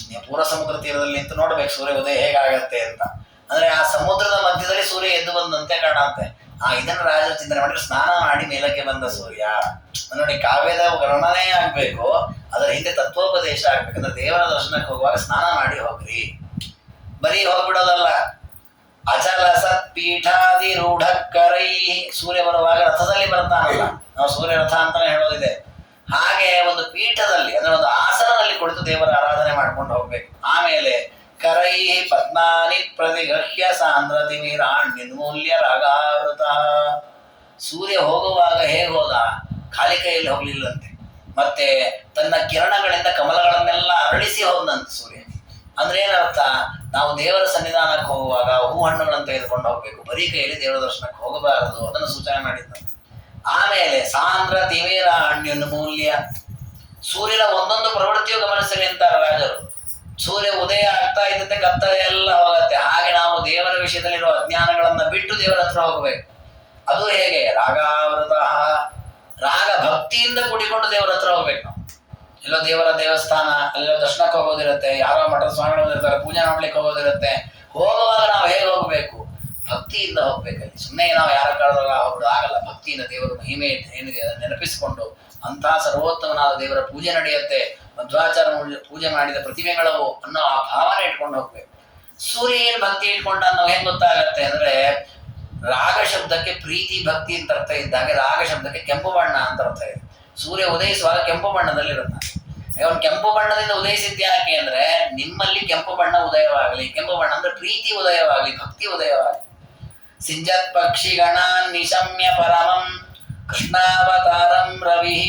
ನೀವು ಪೂರ್ವ ಸಮುದ್ರ ತೀರದಲ್ಲಿ ನಿಂತು ನೋಡ್ಬೇಕು ಸೂರ್ಯ ಉದಯ ಹೇಗಾಗತ್ತೆ ಅಂತ. ಅಂದ್ರೆ ಆ ಸಮುದ್ರದ ಮಧ್ಯದಲ್ಲಿ ಸೂರ್ಯ ಎದ್ದು ಬಂದಂತೆ ಕಾಣುತ್ತೆ. ಇದನ್ನು ರಾಜರು ಚಿಂತನೆ ಮಾಡಿದ್ರೆ, ಸ್ನಾನ ಮಾಡಿ ಮೇಲಕ್ಕೆ ಬಂದ ಸೂರ್ಯ ನೋಡಿ. ಕಾವ್ಯದ ವರ್ಣನೆ ಆಗ್ಬೇಕು, ಅದರ ಹಿಂದೆ ತತ್ವೋಪದೇಶ ಆಗ್ಬೇಕಂದ್ರೆ ದೇವರ ದರ್ಶನಕ್ಕೆ ಹೋಗುವಾಗ ಸ್ನಾನ ಮಾಡಿ ಹೋಗ್ರಿ. ಬರೀ ಹೋಗ್ಬಿಡೋದಲ್ಲ, ಅಚಲ ಸತ್ಪೀಠಾದಿ ರೂಢಕರೈ. ಸೂರ್ಯ ಬರುವಾಗ ರಥದಲ್ಲಿ ಬರ್ತಾನಲ್ಲ, ನಾವು ಸೂರ್ಯ ರಥ ಅಂತಾನೆ ಹೇಳೋದಿದೆ. ಹಾಗೆ ಒಂದು ಪೀಠದಲ್ಲಿ ಅಂದ್ರೆ ಒಂದು ಆಸನದಲ್ಲಿ ಕುಳಿತು ದೇವರ ಆರಾಧನೆ ಮಾಡ್ಕೊಂಡು ಹೋಗ್ಬೇಕು. ಆಮೇಲೆ ಕರೈ ಪದ್ಮಾನಿ ಪ್ರತಿಗೃಹ್ಯ ಸಾಂದ್ರತಿಮಿರಾಣ್ ನಿರ್ಮೂಲ್ಯ ರಾಗಾವೃತ. ಸೂರ್ಯ ಹೋಗುವಾಗ ಹೇಗೆ ಹೋದ, ಖಾಲಿ ಕೈಯಲ್ಲಿ ಹೋಗ್ಲಿಲ್ಲಂತೆ. ಮತ್ತೆ ತನ್ನ ಕಿರಣಗಳಿಂದ ಕಮಲಗಳನ್ನೆಲ್ಲ ಅರಳಿಸಿ ಹೋದಂತೆ ಸೂರ್ಯ. ಅಂದ್ರೆ ಏನರ್ಥ, ನಾವು ದೇವರ ಸನ್ನಿಧಾನಕ್ಕೆ ಹೋಗುವಾಗ ಹೂ ಹಣ್ಣುಗಳನ್ನು ತೆಗೆದುಕೊಂಡು ಹೋಗ್ಬೇಕು, ಬರೀ ಕೈಯಲ್ಲಿ ದೇವರ ದರ್ಶನಕ್ಕೆ ಹೋಗಬಾರದು, ಅದನ್ನು ಸೂಚನೆ ಮಾಡಿದ್ದ. ಆಮೇಲೆ ಸಾಂದ್ರ ತಿಮಿರ ಅನ್ಯುನ್ಮೂಲ್ಯ, ಸೂರ್ಯನ ಒಂದೊಂದು ಪ್ರವೃತ್ತಿಯು ಗಮನಿಸಲಿ ಅಂತಾರೆ ರಾಜರು. ಸೂರ್ಯ ಉದಯ ಆಗ್ತಾ ಇದ್ದಂತೆ ಕತ್ತಲೆ ಎಲ್ಲ ಹೋಗತ್ತೆ. ಹಾಗೆ ನಾವು ದೇವರ ವಿಷಯದಲ್ಲಿರುವ ಅಜ್ಞಾನಗಳನ್ನ ಬಿಟ್ಟು ದೇವರ ಹತ್ರ ಹೋಗಬೇಕು. ಅದು ಹೇಗೆ? ರಾಗಾವೃತ, ರಾಗ ಭಕ್ತಿಯಿಂದ ಕೂಡಿಕೊಂಡು ದೇವರ ಹತ್ರ ಹೋಗ್ಬೇಕು ನಾವು. ಎಲ್ಲೋ ದೇವರ ದೇವಸ್ಥಾನ, ಅಲ್ಲೆಲ್ಲೋ ದರ್ಶನಕ್ಕೆ ಹೋಗೋದಿರುತ್ತೆ, ಯಾರೋ ಮಠದ ಸ್ವಾಮಿಗಳು ಇರ್ತಾರೆ, ಪೂಜೆ ಮಾಡ್ಲಿಕ್ಕೆ ಹೋಗೋದಿರುತ್ತೆ. ಹೋಗುವಾಗ ನಾವು ಹೇಗೆ ಹೋಗ್ಬೇಕು? ಭಕ್ತಿಯಿಂದ ಹೋಗ್ಬೇಕಲ್ಲಿ. ಸುಮ್ಮನೆ ನಾವು ಯಾರ ಕಾಲದಾಗ ಹೋಗೋದು ಆಗಲ್ಲ. ಭಕ್ತಿಯಿಂದ ದೇವರ ಮಹಿಮೆ ಏನಿದೆ ಅದನ್ನು ನೆನಪಿಸಿಕೊಂಡು ಅಂತಹ ಸರ್ವೋತ್ತಮನಾದ ದೇವರ ಪೂಜೆ ನಡೆಯುತ್ತೆ. ಮಧ್ವಾಚಾರ ಪೂಜೆ ಮಾಡಿದ ಪ್ರತಿಮೆಗಳವು ಅನ್ನೋ ಆ ಭಾವನೆ ಇಟ್ಕೊಂಡು ಹೋಗ್ಬೇಕು. ಸೂರ್ಯ ಏನ್ ಭಕ್ತಿ ಇಟ್ಕೊಂಡ ನಾವು ಹೆಂಗ್ ಗೊತ್ತಾಗತ್ತೆ ಅಂದ್ರೆ, ರಾಗ ಶಬ್ದಕ್ಕೆ ಪ್ರೀತಿ ಭಕ್ತಿ ಅಂತ ಅರ್ಥ ಇದ್ದಾಗ ರಾಗ ಶಬ್ದಕ್ಕೆ ಕೆಂಪು ಬಣ್ಣ ಅಂತ ಅರ್ಥ ಇದೆ. ಸೂರ್ಯ ಉದಯಿಸುವಾಗ ಕೆಂಪು ಬಣ್ಣದಲ್ಲಿರುತ್ತೆ. ಅವನು ಕೆಂಪು ಬಣ್ಣದಿಂದ ಉದಯಿಸಿದ್ದ ಯಾಕೆ ಅಂದ್ರೆ, ನಿಮ್ಮಲ್ಲಿ ಕೆಂಪು ಬಣ್ಣ ಉದಯವಾಗಲಿ. ಕೆಂಪು ಬಣ್ಣ ಅಂದ್ರೆ ಪ್ರೀತಿ ಉದಯವಾಗಲಿ, ಭಕ್ತಿ ಉದಯವಾಗಲಿ. ಸಿಂಜತ್ ಪಕ್ಷಿಗಣ ನಿಶಮ್ಯ ಪರಮಂ ಕೃಷ್ಣಾವತಾರಂ ರವಿ.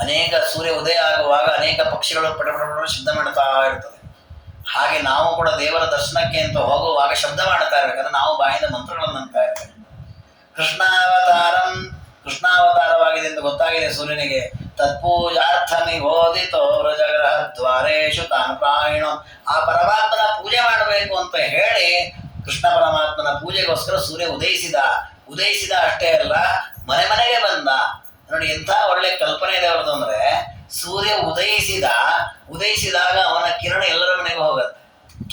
ಅನೇಕ ಸೂರ್ಯ ಉದಯ ಆಗುವಾಗ ಅನೇಕ ಪಕ್ಷಿಗಳು ಪಟ ಶಬ್ದ ಮಾಡ್ತಾ ಇರ್ತದೆ. ಹಾಗೆ ನಾವು ಕೂಡ ದೇವರ ದರ್ಶನಕ್ಕೆ ಅಂತ ಹೋಗುವಾಗ ಶಬ್ದ ಮಾಡ್ತಾ ಇರ್ಬೇಕಂದ್ರೆ ನಾವು ಬಾಯಿಂದ ಮಂತ್ರಗಳನ್ನು ಅಂತ ಇರ್ತೇವೆ. ಕೃಷ್ಣಾವತಾರಂ, ಕೃಷ್ಣಾವತಾರವಾಗಿದೆ ಎಂದು ಗೊತ್ತಾಗಿದೆ ಸೂರ್ಯನಿಗೆ. ತತ್ಪೂಜಾರ್ಥ ನಿಬೋಧಿತೋ ವ್ರಜಗ್ರಹ ದ್ವಾರೇಶು ತಾನು ಪ್ರಾಯಿಣೋ. ಆ ಪರಮಾತ್ಮನ ಪೂಜೆ ಮಾಡಬೇಕು ಅಂತ ಹೇಳಿ ಕೃಷ್ಣ ಪರಮಾತ್ಮನ ಪೂಜೆಗೋಸ್ಕರ ಸೂರ್ಯ ಉದಯಿಸಿದ ಅಷ್ಟೇ ಅಲ್ಲ, ಮನೆ ಮನೆಗೆ ಬಂದ. ನೋಡಿ ಎಂಥ ಒಳ್ಳೆ ಕಲ್ಪನೆ ಇದೆ ಅವ್ರದ್ದು ಅಂದ್ರೆ, ಸೂರ್ಯ ಉದಯಿಸಿದಾಗ ಅವನ ಕಿರಣ ಎಲ್ಲರ ಮನೆಗೆ ಹೋಗುತ್ತೆ.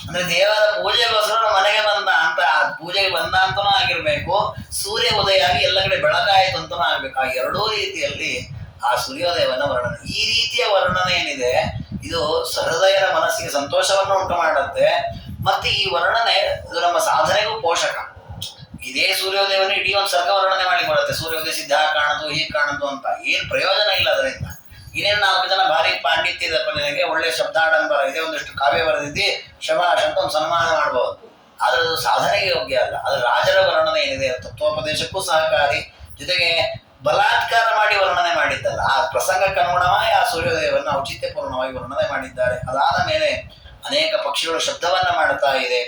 ಅಂದ್ರೆ ದೇವರ ಪೂಜೆಗೋಸ್ಕರ ಮನೆಗೆ ಬಂದ ಅಂತ, ಪೂಜೆಗೆ ಬಂದ ಅಂತನೂ ಆಗಿರ್ಬೇಕು, ಸೂರ್ಯ ಉದಯ ಆಗಿ ಎಲ್ಲ ಕಡೆ ಬೆಳಕಾಯಿತು ಅಂತನೂ ಆಗ್ಬೇಕು. ಆ ಎರಡೂ ರೀತಿಯಲ್ಲಿ ಆ ಸೂರ್ಯೋದಯವನ್ನು ವರ್ಣನೆ, ಈ ರೀತಿಯ ವರ್ಣನೆ ಏನಿದೆ ಇದು ಸಹೃದಯರ ಮನಸ್ಸಿಗೆ ಸಂತೋಷವನ್ನು ಉಂಟು ಮಾಡುತ್ತೆ. ಮತ್ತೆ ಈ ವರ್ಣನೆ ಇದು ನಮ್ಮ ಸಾಧನೆಗೂ ಪೋಷಕ. ಇದೇ ಸೂರ್ಯೋದಯವನ್ನು ಇಡೀ ಒಂದು ಸರ್ಗ ವರ್ಣನೆ ಮಾಡಿ ಕೊಡುತ್ತೆ. ಸೂರ್ಯೋದಯ ಸಿದ್ಧ ಕಾಣದು, ಹೀಗೆ ಕಾಣದು ಅಂತ. ಏನ್ ಪ್ರಯೋಜನ ಇಲ್ಲ ಅದರಿಂದ. ಇನ್ನೇನು 4 ಜನ ಭಾರಿ ಪಾಂಡಿತ್ಯ ಇದಪ್ಪ ನಿನಗೆ, ಒಳ್ಳೆ ಶಬ್ದಾಡಂಬರ ಇದೆ, ಒಂದಿಷ್ಟು ಕಾವ್ಯ ಬರೆದಿದ್ದಿ, ಶಬಾಷ್ ಅಂತ ಒಂದು ಸನ್ಮಾನ ಮಾಡ್ಬೋದು. ಆದ್ರೆ ಅದು ಸಾಧನೆಗೆ ಯೋಗ್ಯ ಅಲ್ಲ. ಅದು ರಾಜರ ವರ್ಣನೆ ಏನಿದೆ ತತ್ವೋಪದೇಶಕ್ಕೂ ಸಹಕಾರಿ, ಜೊತೆಗೆ ಬಲಾತ್ಕಾರ ಮಾಡಿ ವರ್ಣನೆ ಮಾಡಿದ್ದಲ್ಲ. ಆ ಪ್ರಸಂಗಕ್ಕೆ ಅನುಗುಣವಾಗಿ ಆ ಸೂರ್ಯೋದಯವನ್ನು ಔಚಿತ್ಯಪೂರ್ಣವಾಗಿ ವರ್ಣನೆ ಮಾಡಿದ್ದಾರೆ. ಅದಾದ ಮೇಲೆ ಅನೇಕ ಪಕ್ಷಿಗಳು ಶಬ್ದವನ್ನ ಮಾಡ್ತಾ ಇದೆ.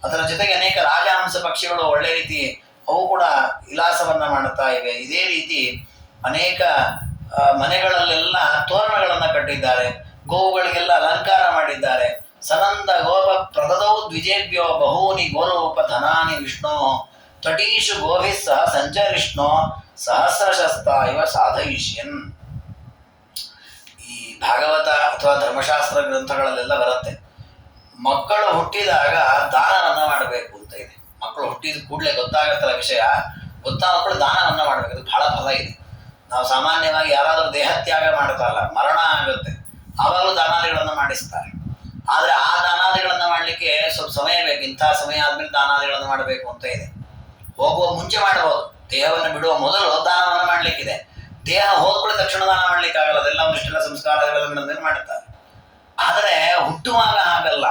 ಅದರ ಜೊತೆಗೆ ಅನೇಕ ರಾಜಹಂಸ ಪಕ್ಷಿಗಳು ಒಳ್ಳೆ ರೀತಿ ಅವು ಕೂಡ ವಿಲಾಸವನ್ನ ಮಾಡುತ್ತಾ ಇವೆ. ಇದೇ ರೀತಿ ಅನೇಕ ಮನೆಗಳಲ್ಲೆಲ್ಲ ತೋರಣಗಳನ್ನ ಕಟ್ಟಿದ್ದಾರೆ, ಗೋವುಗಳಿಗೆಲ್ಲ ಅಲಂಕಾರ ಮಾಡಿದ್ದಾರೆ. ಸನಂದ ಗೋಪ ಪ್ರದದೌ ದ್ವಿಜೇಭ್ಯೋ ಬಹೂನಿ ಗೋರೂಪ ಧನಾನಿ ವಿಷ್ಣು ತಟೀಶು ಗೋಭಿಸ್ ಸಹ ಸಂಚರಿಷ್ಣೋ ಸಹಸ್ರಶಸ್ತ ಇವ ಸಾಧಯಿಷ್ಯನ್. ಈ ಭಾಗವತ ಅಥವಾ ಧರ್ಮಶಾಸ್ತ್ರ ಗ್ರಂಥಗಳಲ್ಲೆಲ್ಲ ಬರುತ್ತೆ, ಮಕ್ಕಳು ಹುಟ್ಟಿದಾಗ ದಾನವನ್ನ ಮಾಡಬೇಕು ಅಂತ ಇದೆ. ಮಕ್ಕಳು ಹುಟ್ಟಿದ ಕೂಡಲೇ ಗೊತ್ತಾಗತ್ತಲ್ಲ ವಿಷಯ, ಗೊತ್ತಾದ ಮಕ್ಕಳು ದಾನವನ್ನ ಮಾಡಬೇಕು. ಅದು ಬಹಳ ಫಲ ಇದೆ. ನಾವು ಸಾಮಾನ್ಯವಾಗಿ ಯಾರಾದರೂ ದೇಹತ್ಯಾಗ ಮಾಡ್ತಾರಲ್ಲ, ಮರಣ ಆಗುತ್ತೆ, ಆವಾಗಲೂ ದಾನಾದಿಗಳನ್ನು ಮಾಡಿಸ್ತಾರೆ. ಆದ್ರೆ ಆ ದಾನಾದಿಗಳನ್ನ ಮಾಡ್ಲಿಕ್ಕೆ ಸ್ವಲ್ಪ ಸಮಯ ಬೇಕು. ಇಂಥ ಸಮಯ ಆದ್ಮೇಲೆ ದಾನಾದಿಗಳನ್ನು ಮಾಡಬೇಕು ಅಂತ ಇದೆ. ಹೋಗುವ ಮುಂಚೆ ಮಾಡಬಹುದು, ದೇಹವನ್ನು ಬಿಡುವ ಮೊದಲು ದಾನವನ್ನ ಮಾಡ್ಲಿಕ್ಕಿದೆ. ದೇಹ ಹೋದ್ಕೊಳ್ಳಿ ತಕ್ಷಣ ದಾನ ಮಾಡ್ಲಿಕ್ಕೆ ಆಗಲ್ಲ, ಅದೆಲ್ಲ ಒಂದಿಷ್ಟೆಲ್ಲ ಸಂಸ್ಕಾರಗಳನ್ನು ಮಾಡ್ತಾರೆ. ಆದರೆ ಹುಟ್ಟುವಾಗ ಹಾಗಲ್ಲ,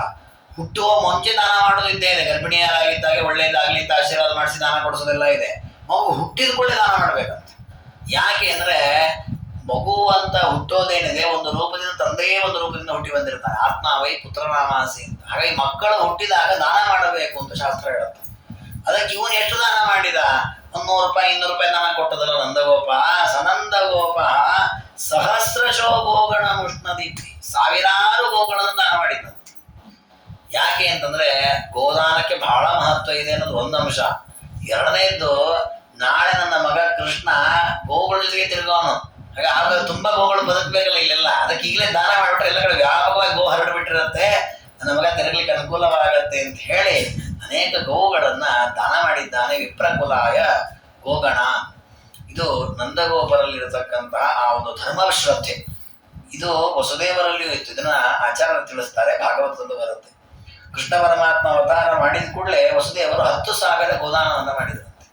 ಹುಟ್ಟುವ ಮುಂಚೆ ದಾನ ಮಾಡೋದು ಇದ್ದೇ ಇದೆ. ಗರ್ಭಿಣಿಯರಾಗಿದ್ದಾಗ ಒಳ್ಳೇದಾಗ್ಲಿ ಅಂತ ಆಶೀರ್ವಾದ ಮಾಡಿಸಿ ದಾನ ಕೊಡಿಸೋದೆಲ್ಲ ಇದೆ. ಮಗು ಹುಟ್ಟಿದ ಕೂಡಲೇ ದಾನ ಮಾಡ್ಬೇಕಂತ. ಯಾಕೆ ಅಂದ್ರೆ ಮಗು ಅಂತ ಹುಟ್ಟೋದೇನಿದೆ ಒಂದು ರೂಪದಿಂದ, ತಂದೆಯೇ ಒಂದು ರೂಪದಿಂದ ಹುಟ್ಟಿ ಬಂದಿರ್ತಾನೆ. ಆತ್ಮಾವೈ ಪುತ್ರನಾಮಾಸಿ ಅಂತ. ಹಾಗಾಗಿ ಮಕ್ಕಳು ಹುಟ್ಟಿದಾಗ ದಾನ ಮಾಡಬೇಕು ಅಂತ ಶಾಸ್ತ್ರ ಹೇಳುತ್ತೆ. ಅದಕ್ಕೆ ಇವನು ಎಷ್ಟು ದಾನ ಮಾಡಿದ? 100 ರೂಪಾಯಿ 200 ರೂಪಾಯಿ ದಾನ ಕೊಟ್ಟದಲ್ಲ ನಂದಗೋಪ. ಸನಂದಗೋಪ ಸಹಸ್ರಶೋ ಗೋಗಣ ಮುಷ್ಣದೀಪ್ತಿ, ಸಾವಿರಾರು ಗೋಗಳನ್ನು ದಾನ ಮಾಡಿದ್ದಂತೆ. ಯಾಕೆ ಅಂತಂದ್ರೆ ಗೋದಾನಕ್ಕೆ ಬಹಳ ಮಹತ್ವ ಇದೆ ಅನ್ನೋದು ಒಂದು ಅಂಶ. ಎರಡನೇದ್ದು, ನಾಳೆ ನನ್ನ ಮಗ ಕೃಷ್ಣ ಗೋಗಳ ಜೊತೆಗೆ ತಿರುಗೋನು, ಹಾಗೆ ಆಗ ತುಂಬಾ ಗೋಗಳು ಬದುಕಬೇಕಲ್ಲ ಇಲ್ಲೆಲ್ಲ. ಅದಕ್ಕೆ ಈಗಲೇ ದಾನ ಮಾಡಿಬಿಟ್ರೆ ಎಲ್ಲ ಕಡೆ ವ್ಯಾಪಕವಾಗಿ ಗೋ ಹರಡ್ಬಿಟ್ಟಿರುತ್ತೆ, ನನ್ನ ಮಗ ತಿರುಗಲಿಕ್ಕೆ ಅನುಕೂಲವಾಗತ್ತೆ ಅಂತ ಹೇಳಿ ಅನೇಕ ಗೋವುಗಳನ್ನ ದಾನ ಮಾಡಿದ್ದಾನೆ. ವಿಪ್ರಕುಲಾಯ ಗೋಗಣ. ಇದು ನಂದಗೋಪರಲ್ಲಿರತಕ್ಕಂತಹ ಆ ಒಂದು ಧರ್ಮ ಶ್ರದ್ಧೆ. ಇದು ವಸುದೇವರಲ್ಲಿಯೂ ಇತ್ತು. ಇದನ್ನ ಆಚಾರ್ಯರು ತಿಳಿಸ್ತಾರೆ, ಭಾಗವತದಲ್ಲೂ ಬರುತ್ತೆ. ಕೃಷ್ಣ ಪರಮಾತ್ಮ ಅವತಾರ ಮಾಡಿದ ಕೂಡಲೇ ವಸುದೇವರು 10,000 ಗೋದಾನವನ್ನ ಮಾಡಿದ್ರಂತೆ.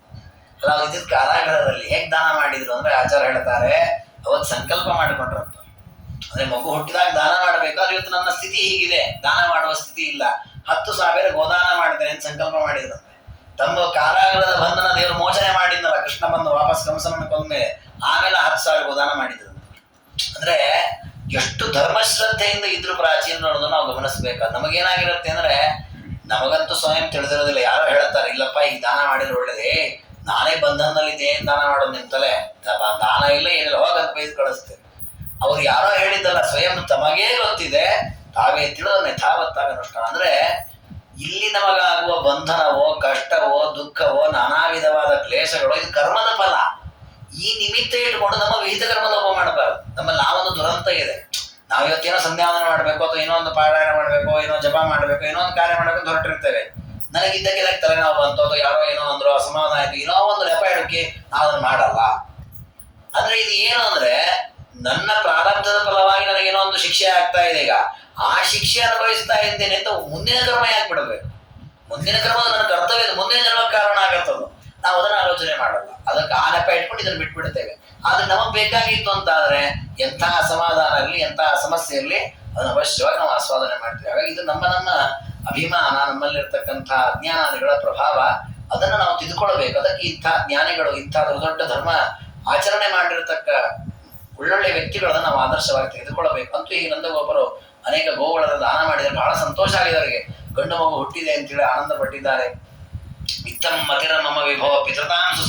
ಅಲ್ಲ, ಇದ್ದಿದ್ದ ಕಾರಾಗೃಹದಲ್ಲಿ ಹೇಗೆ ದಾನ ಮಾಡಿದ್ರು ಅಂದ್ರೆ ಆಚಾರ್ಯ ಹೇಳ್ತಾರೆ, ಅವತ್ತು ಸಂಕಲ್ಪ ಮಾಡಿಕೊಂಡ್ರಂತ. ಅಂದ್ರೆ ಮಗು ಹುಟ್ಟಿದಾಗ ದಾನ ಮಾಡಬೇಕಾದ್ರೆ ಇವತ್ತು ನನ್ನ ಸ್ಥಿತಿ ಹೀಗಿದೆ, ದಾನ ಮಾಡುವ ಸ್ಥಿತಿ ಇಲ್ಲ, 10,000 ಗೋದಾನ ಮಾಡ್ತೇನೆ ಅಂತ ಸಂಕಲ್ಪ ಮಾಡಿದ್ರಂತೆ. ತಮ್ಮ ಕಾರಾಗೃಹದ ಬಂಧನ ದೇವರು ಮೋಚನೆ ಮಾಡಿದ್ನಲ್ಲ, ಕೃಷ್ಣ ಬಂದು ವಾಪಸ್ ಕಂಸನನ್ನು ಕೊಂದ್ಮೇಲೆ ಆಮೇಲೆ 10,000 ಗೋದಾನ ಮಾಡಿದ್ರಂತೆ. ಅಂದ್ರೆ ಎಷ್ಟು ಧರ್ಮಶ್ರದ್ಧೆಯಿಂದ ಇದ್ರು ಪ್ರಾಚೀನರು ಅನ್ನೋದನ್ನ ನಾವು ಗಮನಿಸ್ಬೇಕು. ನಮಗೇನಾಗಿರುತ್ತೆ ಅಂದ್ರೆ, ನಮಗಂತೂ ಸ್ವಯಂ ತಿಳಿದಿರೋದಿಲ್ಲ. ಯಾರೋ ಹೇಳ್ತಾರೆ, ಇಲ್ಲಪ್ಪ ಈಗ ದಾನ ಮಾಡಿದ್ರೆ ಒಳ್ಳೇದೇ, ನಾನೇ ಬಂಧನದಲ್ಲಿ ಏನ್ ದಾನ ಮಾಡೋದು ನಿಮ್ ತಲೆ, ದಾನ ಇಲ್ಲ ಏನಿಲ್ಲ, ಹೋಗಂತ ಬೈದು ಕಳಿಸ್ತೇವೆ. ಅವ್ರು ಯಾರೋ ಹೇಳಿದ್ದಲ್ಲ, ಸ್ವಯಂ ತಮಗೇ ಗೊತ್ತಿದೆ, ತಾವೇ ತಿಳಿದ ಯಥಾವತ್ತಾಗ ಅನುಷ್ಠಾನ. ಅಂದ್ರೆ ಇಲ್ಲಿ ನಮಗಾಗುವ ಬಂಧನವೋ, ಕಷ್ಟವೋ, ದುಃಖವೋ, ನಾನಾ ವಿಧವಾದ ಕ್ಲೇಶಗಳು ಇದು ಕರ್ಮದ ಫಲ. ಈ ನಿಮಿತ್ತ ಇಟ್ಕೊಂಡು ನಮ್ಮ ವಿಹಿತ ಕರ್ಮ ಲೋಪ ಮಾಡಬಾರ್ದು. ನಮ್ಮಲ್ಲಿ ನಾವೊಂದು ದುರಂತ ಇದೆ. ನಾವು ಇವತ್ತೇನೋ ಸಂಧ್ಯಾವಂದನ ಮಾಡಬೇಕು, ಅಥವಾ ಏನೋ ಒಂದು ಪಾರಾಯಣ ಮಾಡಬೇಕು, ಏನೋ ಜಪ ಮಾಡಬೇಕು, ಏನೋ ಒಂದು ಕಾರ್ಯ ಮಾಡಬೇಕು ಅಂತ ಹೊರಟಿರ್ತೇವೆ. ನನಗಿದ್ದಕ್ಕೆಲ್ಲ ತಲೆನೋವು ಬಂತು, ಅಥವಾ ಯಾರೋ ಏನೋ ಅಂದ್ರು, ಅಸಮಾಧಾನ ಆಯ್ತು, ಏನೋ ಒಂದು ನೆಪ ಇಡಕ್ಕೆ ನಾವು ಅದನ್ನ ಮಾಡಲ್ಲ. ಅಂದ್ರೆ ಇದು ಏನು ಅಂದ್ರೆ, ನನ್ನ ಪ್ರಾರಬ್ಧದ ಫಲವಾಗಿ ನನಗೇನೋ ಒಂದು ಶಿಕ್ಷೆ ಆಗ್ತಾ ಇದೆ, ಈಗ ಆ ಶಿಕ್ಷೆ ಅನುಭವಿಸ್ತಾ ಇದ್ದೇನೆ ಅಂತ ಮುಂದಿನ ಕರ್ಮ ಯಾಕೆ ಬಿಡಬೇಕು? ಮುಂದಿನ ಕರ್ಮ ನನ್ನ ಕರ್ತವ್ಯ, ಮುಂದಿನ ಜನ್ಮಕ್ಕೆ ಕಾರಣ ಆಗತ್ತದು. ನಾವು ಅದನ್ನ ಆಲೋಚನೆ ಮಾಡಲ್ಲ. ಅದಕ್ಕೆ ಆ ನೆಪ ಇಟ್ಕೊಂಡು ಇದನ್ನು ಬಿಟ್ಬಿಡ್ತೇವೆ. ಆದ್ರೆ ನಮಗ್ ಬೇಕಾಗಿತ್ತು ಅಂತ ಆದ್ರೆ ಎಂತಹ ಅಸಮಾಧಾನ ಇರಲಿ, ಎಂತಹ ಸಮಸ್ಯೆ ಇರಲಿ, ಅದನ್ನ ಅವಶ್ಯವಾಗಿ ನಾವು ಆಸ್ವಾದನೆ ಮಾಡ್ತೀವಿ. ಹಾಗಾಗಿ ಇದು ನಮ್ಮ ಅಭಿಮಾನ, ನಮ್ಮಲ್ಲಿರ್ತಕ್ಕಂತಹ ಅಜ್ಞಾನಾದಿಗಳ ಪ್ರಭಾವ, ಅದನ್ನು ನಾವು ತಿದ್ದುಕೊಳ್ಬೇಕು. ಅದಕ್ಕೆ ಇಂಥ ಜ್ಞಾನಿಗಳು, ಇಂಥ ದೊಡ್ಡ ಧರ್ಮ ಆಚರಣೆ ಮಾಡಿರ್ತಕ್ಕ ಒಳ್ಳೊಳ್ಳೆ ವ್ಯಕ್ತಿಗಳನ್ನ ನಾವು ಆದರ್ಶವಾಗಿ ತೆಗೆದುಕೊಳ್ಳಬೇಕು. ಅಂತೂ ಈ ನಂದಗೋಪರು ಅನೇಕ ಗೋವುಗಳನ್ನು ದಾನ ಮಾಡಿದರೆ ಬಹಳ ಸಂತೋಷ ಆಗಿದೆ ಅವರಿಗೆ. ಗಂಡು ಮಗು ಹುಟ್ಟಿದೆ ಅಂತೇಳಿ ಆನಂದ ಪಟ್ಟಿದ್ದಾರೆ. ಇತ್ತಂ ಮತಿರ ಮಮ ವಿಭವ ಪಿತೃತಾಂಸು